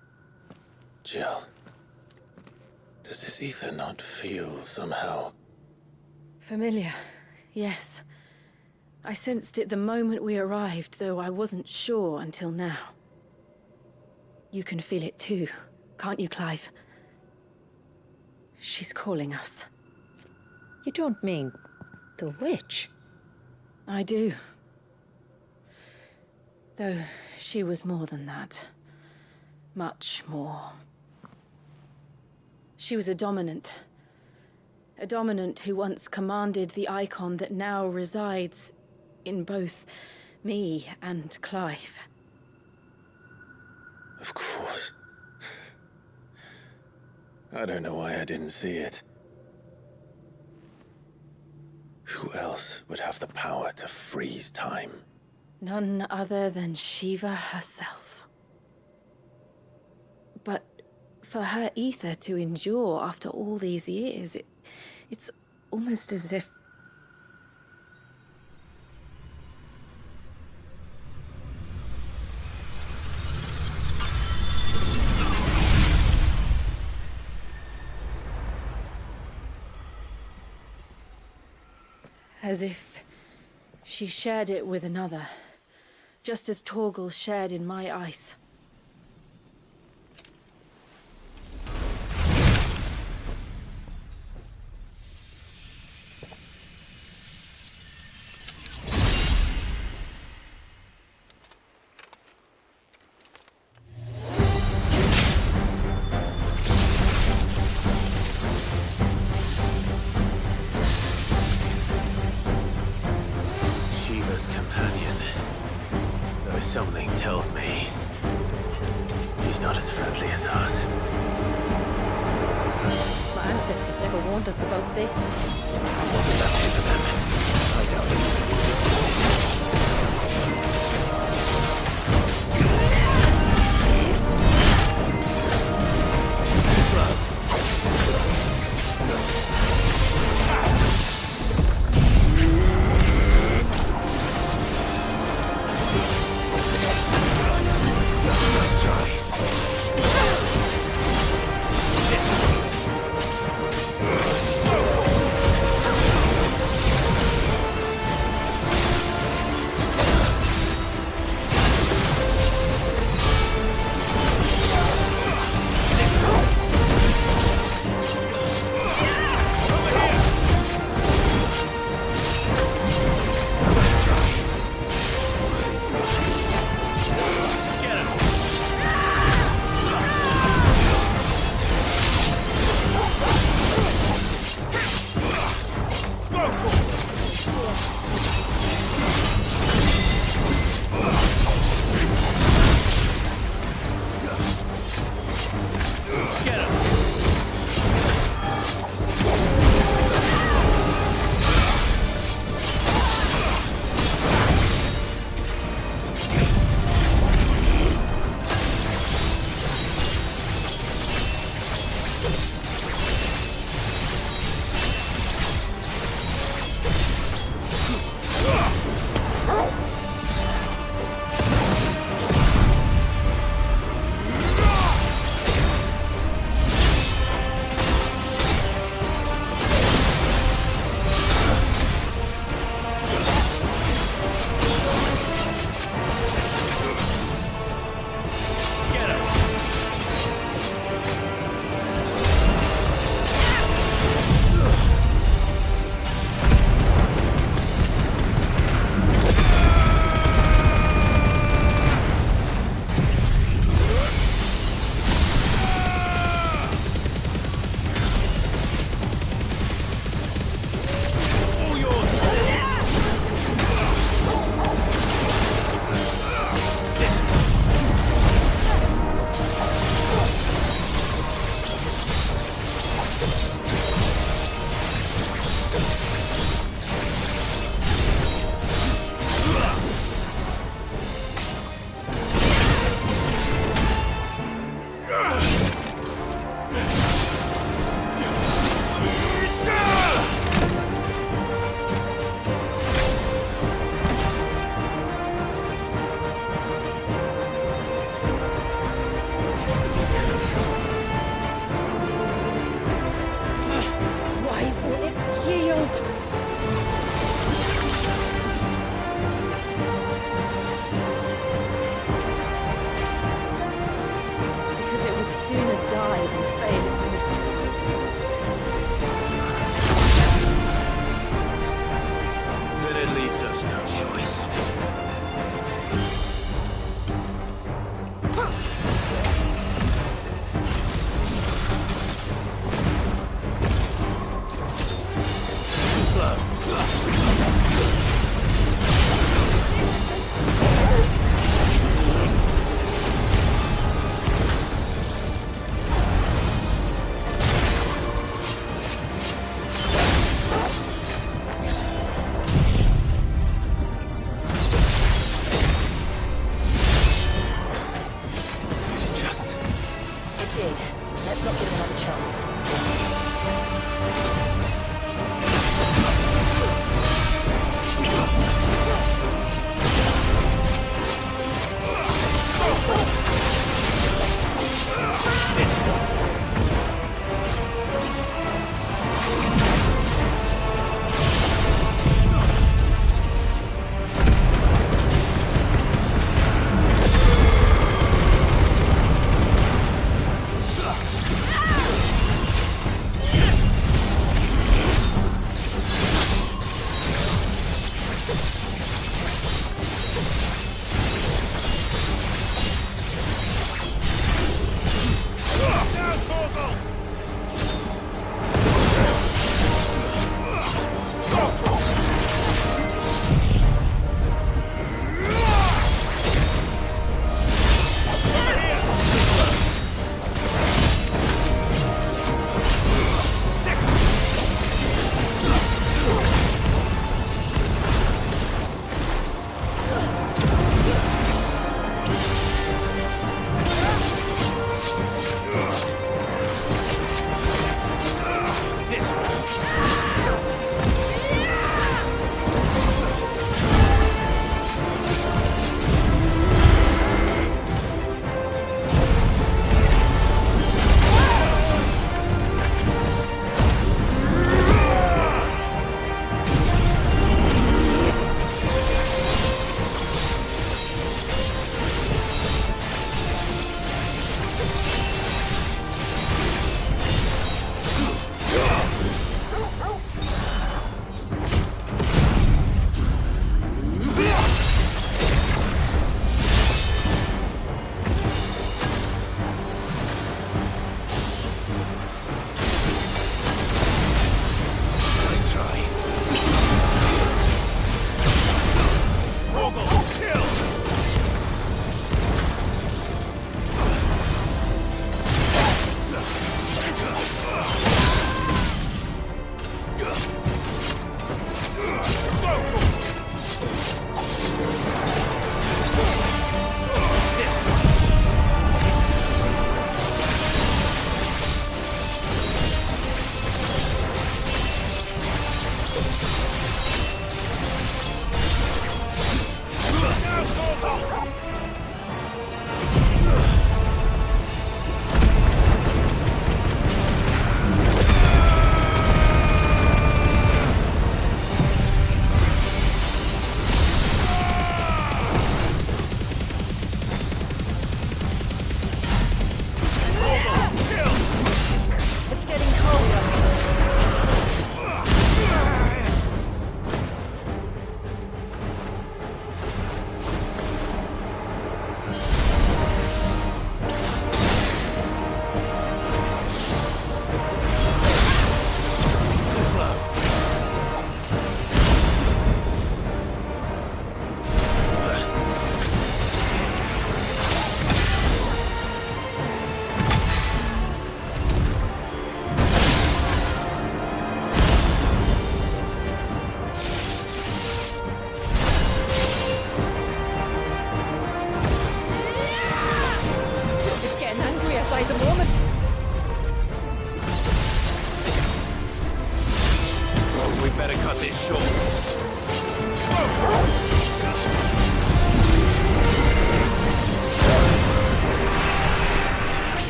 Jill, does this ether not feel somehow... Familiar, yes. I sensed it the moment we arrived, though I wasn't sure until now. You can feel it too, can't you, Clive? She's calling us. You don't mean the witch? I do. Though she was more than that. Much more. She was a dominant. A dominant who once commanded the icon that now resides in both me and Clive. Of course. I don't know why I didn't see it. Who else would have the power to freeze time? None other than Shiva herself. But for her ether to endure after all these years, it's almost as if... As if she shared it with another, just as Torgal shared in my ice. Something tells me he's not as friendly as us. My ancestors never warned us about this. What would that do for them? I doubt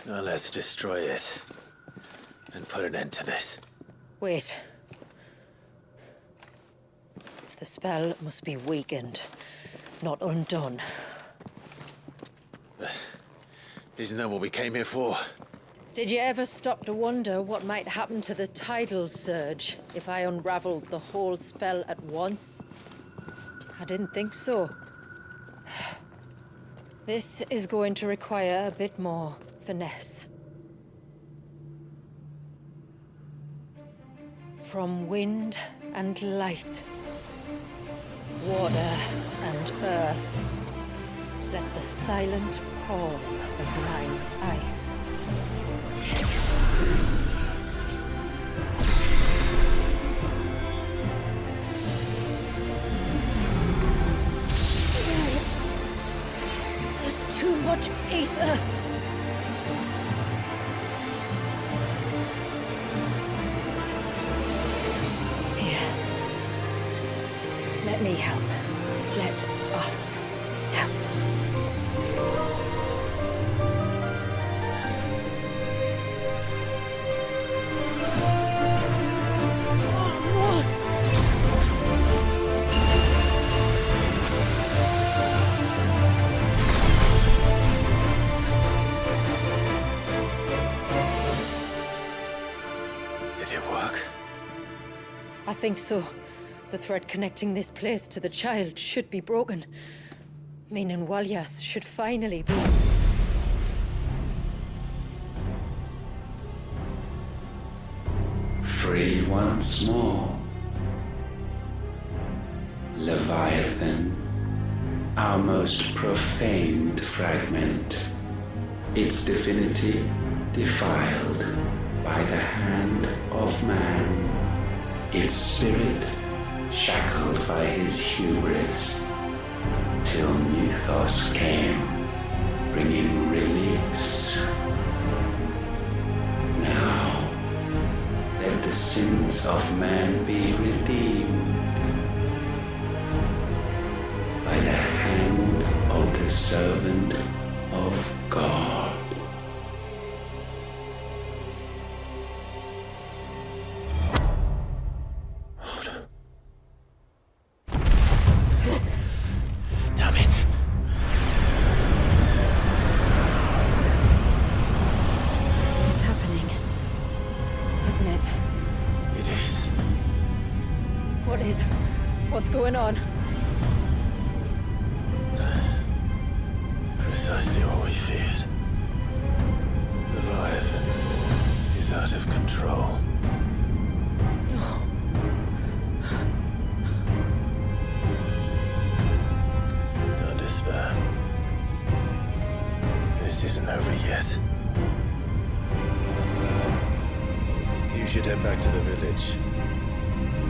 Now let's destroy it. And put an end to this. Wait. The spell must be weakened, not undone. Isn't that what we came here for? Did you ever stop to wonder what might happen to the tidal surge if I unraveled the whole spell at once? I didn't think so. This is going to require a bit more finesse. From wind and light, water and earth, let the silent pour of mine ice. There's too much ether. Here. Let me help. Let us help. I think so. The thread connecting this place to the child should be broken. Meaning Walyas should finally be... free once more. Leviathan, our most profaned fragment, its divinity defiled by the hand of man. Its spirit shackled by his hubris, till Mythos came, bringing release. Now, let the sins of man be redeemed by the hand of the servant of God. What's going on? Precisely what we feared. Leviathan is out of control. No. Don't despair. This isn't over yet. You should head back to the village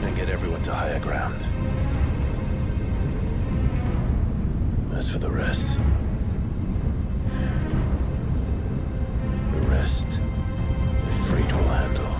and get everyone to higher ground. As for the rest, the Freed will handle.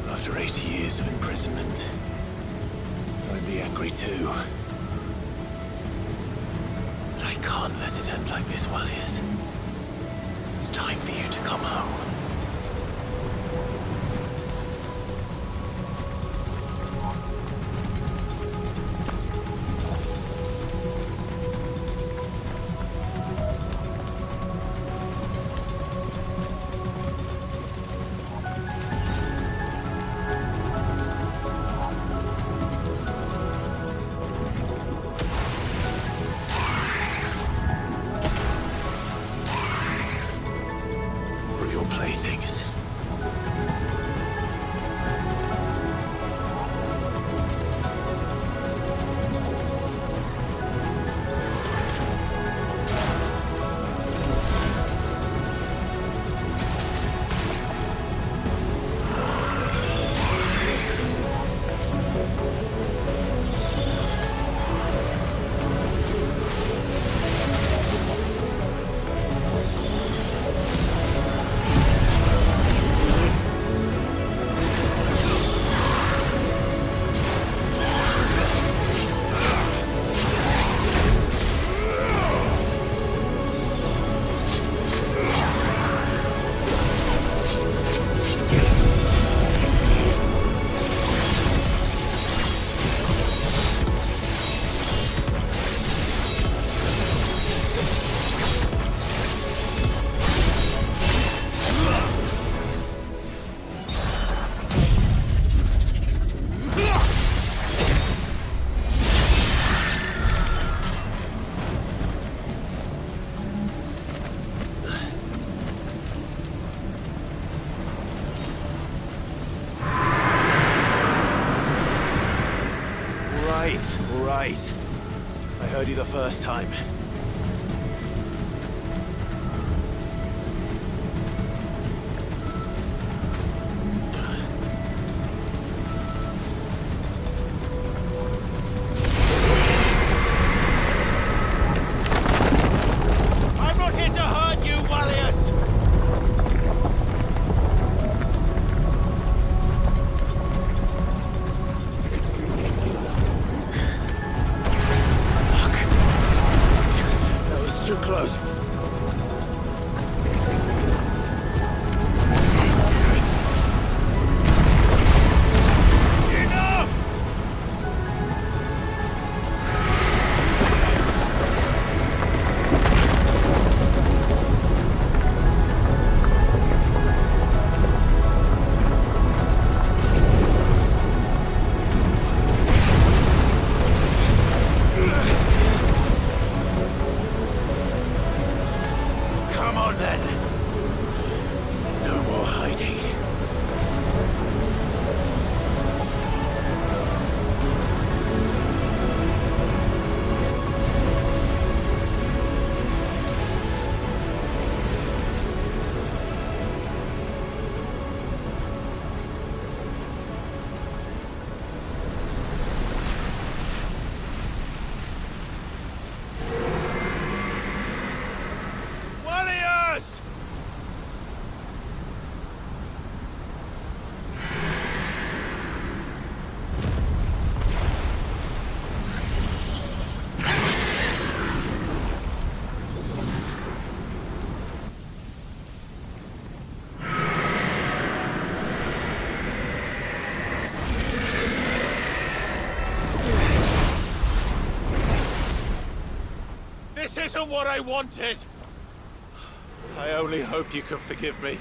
After 80 years of imprisonment, I'd be angry too. But I can't let it end like this, Walyas. It's time for you to come home. you the first time. I'm not here to hurt you, Wallius! Too close. Enough! Come on then. No more hiding. Wallius! This isn't what I wanted! I only hope you can forgive me.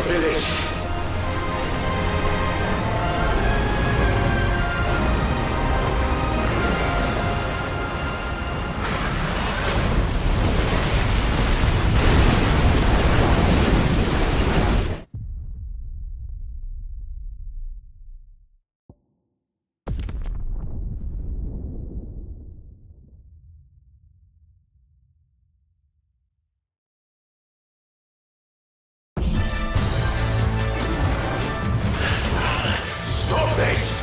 village. Stop this!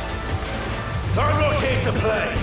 I'm not here to play!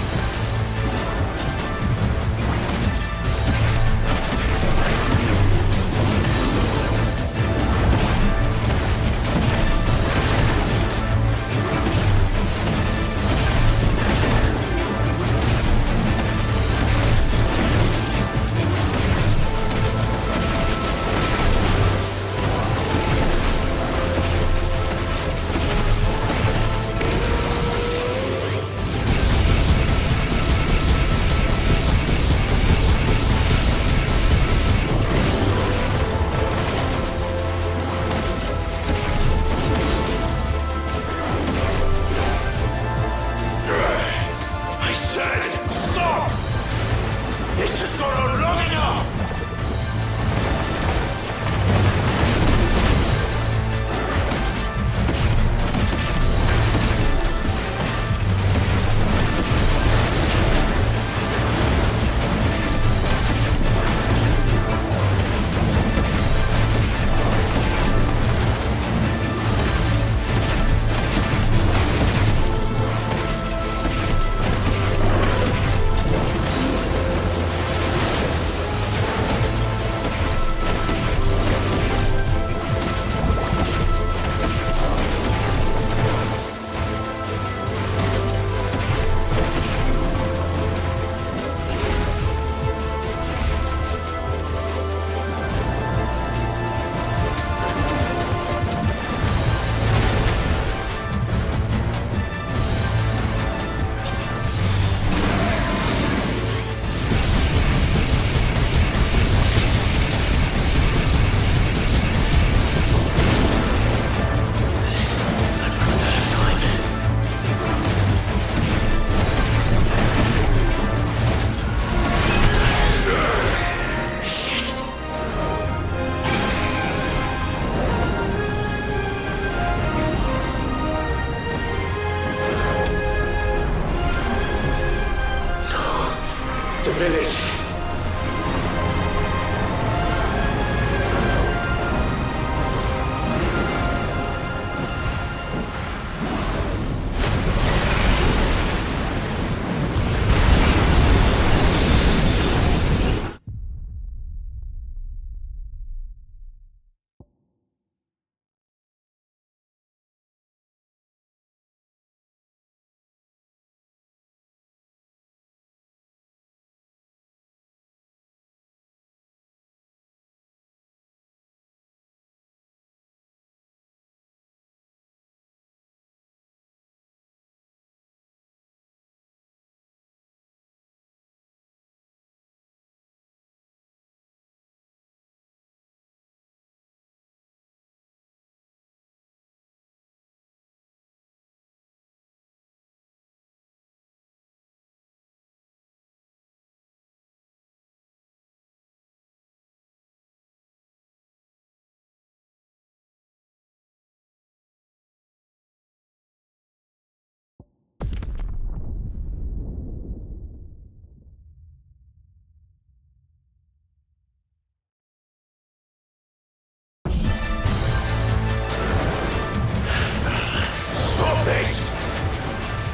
Village.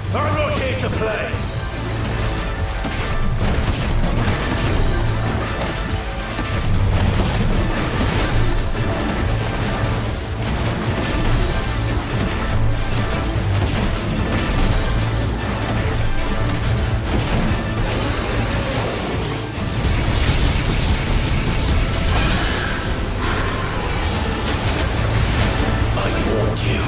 I'm not here to play! I warned you.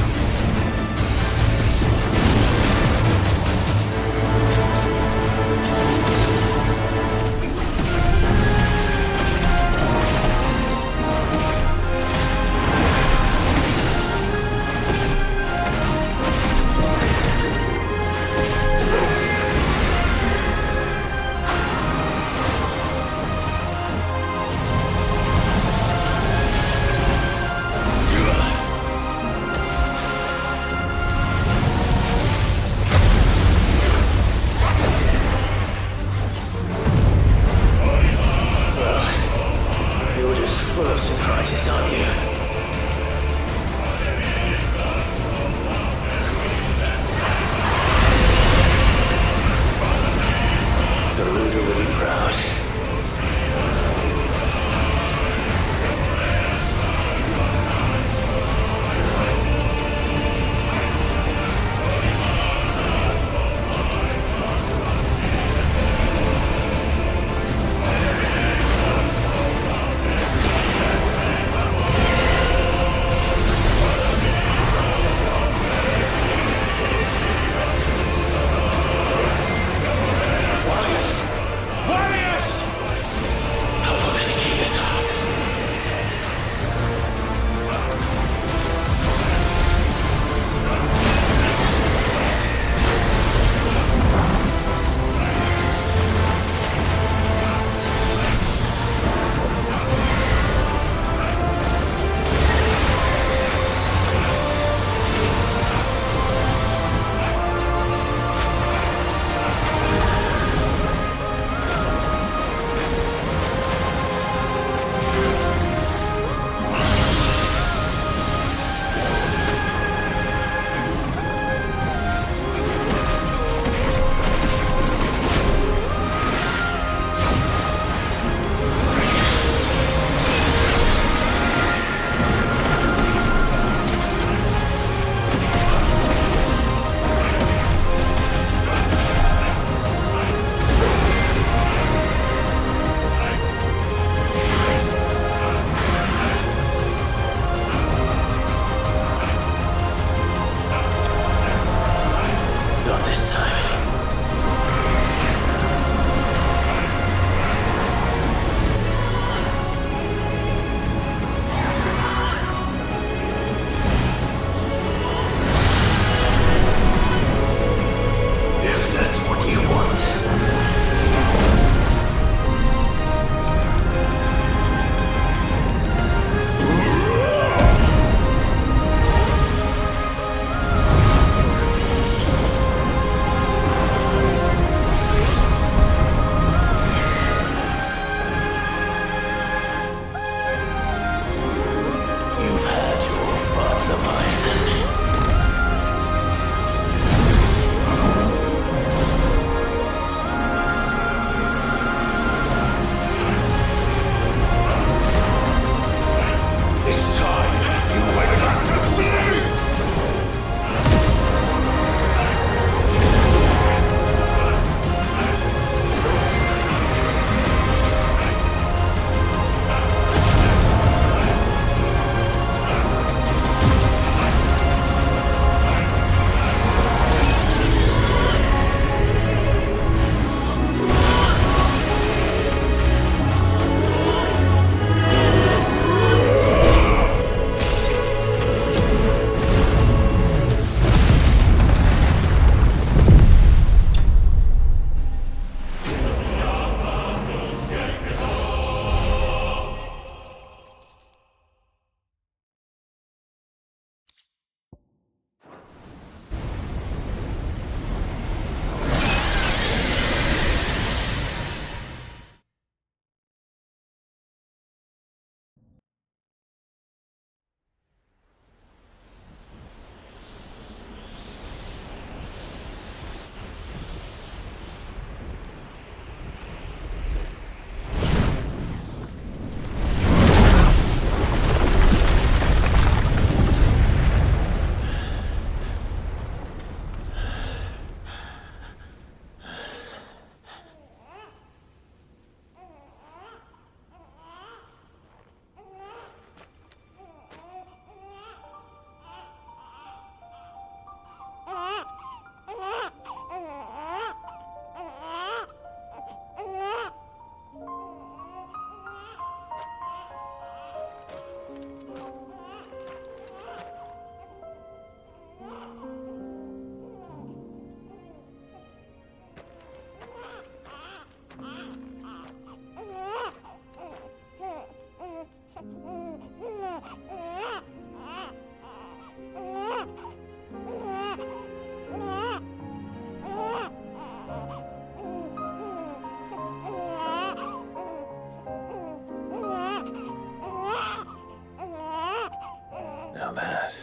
that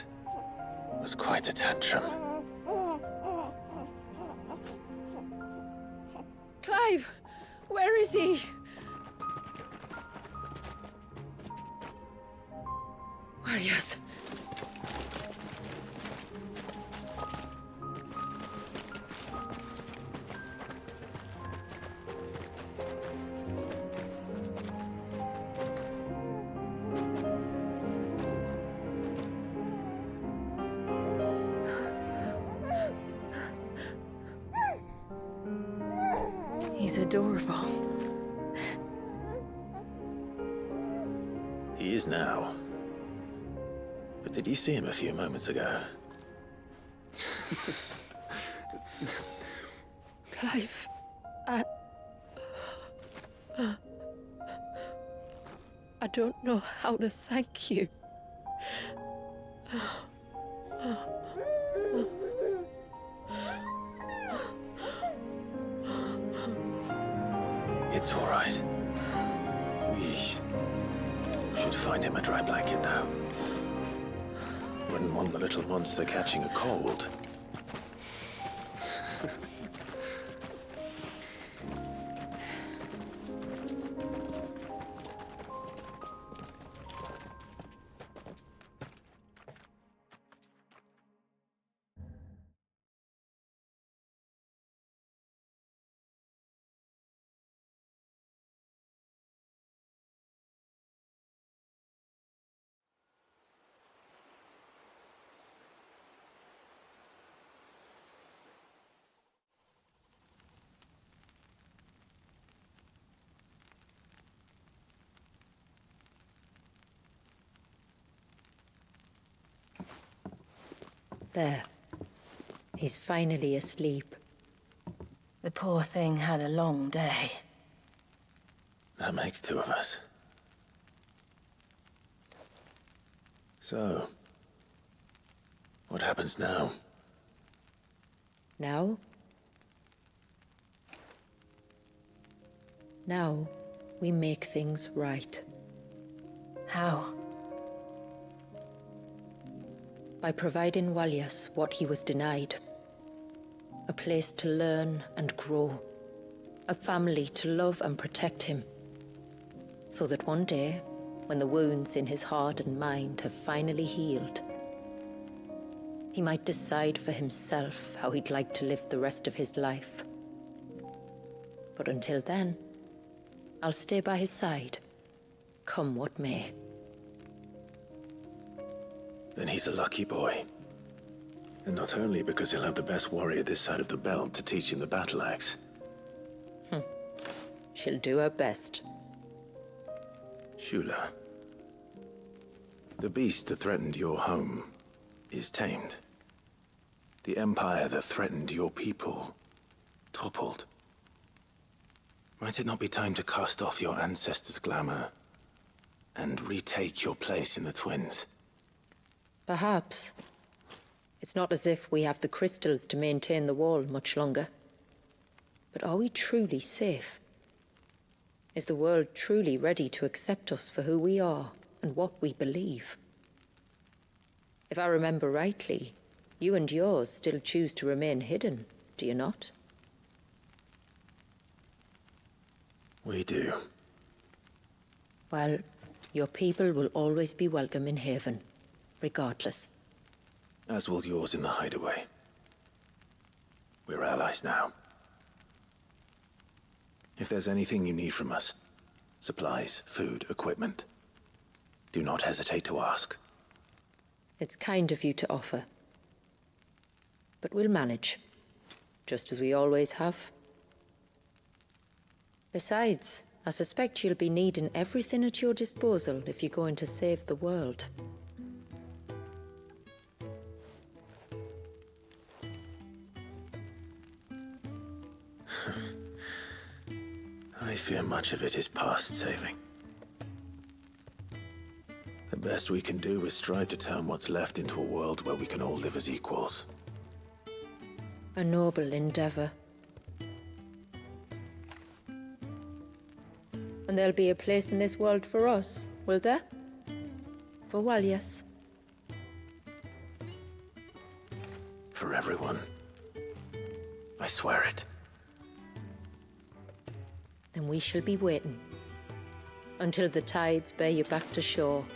was quite a tantrum. Clive! Where is he? Well, yes. He's adorable. He is now. But did you see him a few moments ago? Clive, I don't know how to thank you. It's all right. We should find him a dry blanket now. Wouldn't want the little monster catching a cold. There. He's finally asleep. The poor thing had a long day. That makes two of us. So, what happens now? Now? Now, we make things right. How? By providing Walyas what he was denied. A place to learn and grow. A family to love and protect him. So that one day, when the wounds in his heart and mind have finally healed, he might decide for himself how he'd like to live the rest of his life. But until then, I'll stay by his side, come what may. Then he's a lucky boy. And not only because he'll have the best warrior this side of the belt to teach him the battle axe. She'll do her best. Shula, the beast that threatened your home is tamed. The empire that threatened your people toppled. Might it not be time to cast off your ancestors' glamour and retake your place in the Twins? Perhaps. It's not as if we have the crystals to maintain the wall much longer. But are we truly safe? Is the world truly ready to accept us for who we are and what we believe? If I remember rightly, you and yours still choose to remain hidden, do you not? We do. Well, your people will always be welcome in Haven, regardless. As will yours in the hideaway. We're allies now. If there's anything you need from us, supplies, food, equipment, do not hesitate to ask. It's kind of you to offer. But we'll manage, just as we always have. Besides, I suspect you'll be needing everything at your disposal if you're going to save the world. I fear much of it is past saving. The best we can do is strive to turn what's left into a world where we can all live as equals. A noble endeavor. And there'll be a place in this world for us, will there? For Walyas. For everyone. I swear it. Then we shall be waiting. Until the tides bear you back to shore.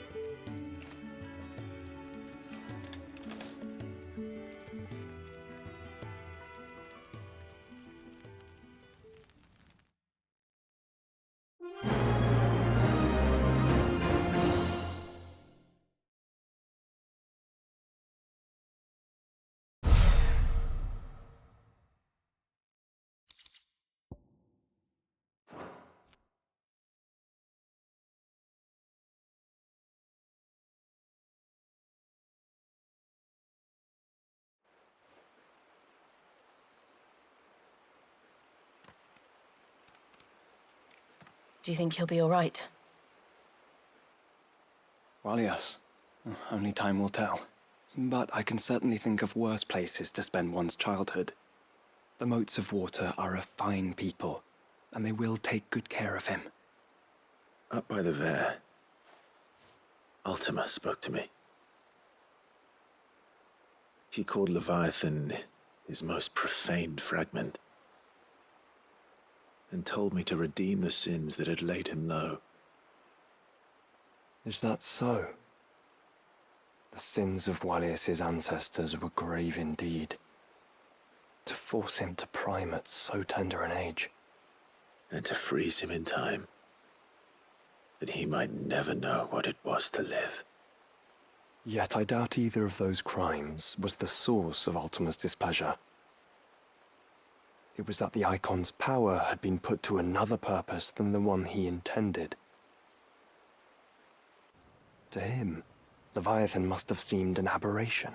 Do you think he'll be all right? Well, yes. Only time will tell. But I can certainly think of worse places to spend one's childhood. The Moats of Water are a fine people, and they will take good care of him. Up by the Ver, Ultima spoke to me. He called Leviathan his most profane fragment, and told me to redeem the sins that had laid him low. Is that so? The sins of Wallius's ancestors were grave indeed. To force him to prime at so tender an age. And to freeze him in time, that he might never know what it was to live. Yet I doubt either of those crimes was the source of Ultima's displeasure. It was that the Icon's power had been put to another purpose than the one he intended. To him, Leviathan must have seemed an aberration.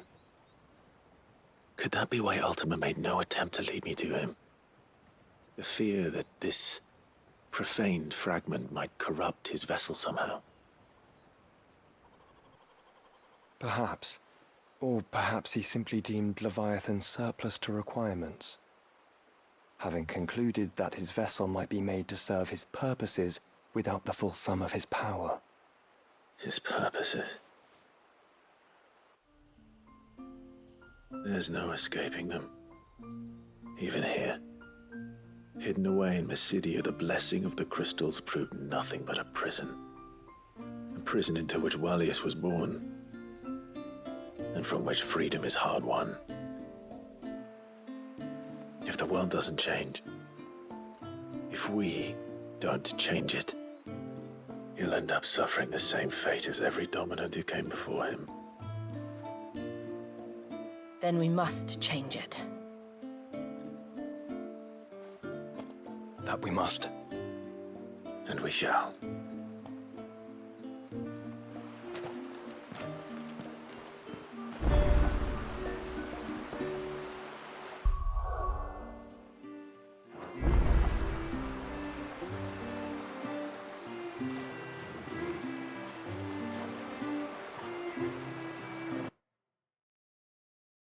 Could that be why Ultima made no attempt to lead me to him? The fear that this profaned fragment might corrupt his vessel somehow. Perhaps. Or perhaps he simply deemed Leviathan surplus to requirements. Having concluded that his vessel might be made to serve his purposes without the full sum of his power. His purposes? There's no escaping them. Even here. Hidden away in Mysidia, the blessing of the crystals proved nothing but a prison. A prison into which Wallius was born, and from which freedom is hard won. If the world doesn't change, if we don't change it, he'll end up suffering the same fate as every dominant who came before him. Then we must change it. That we must. And we shall.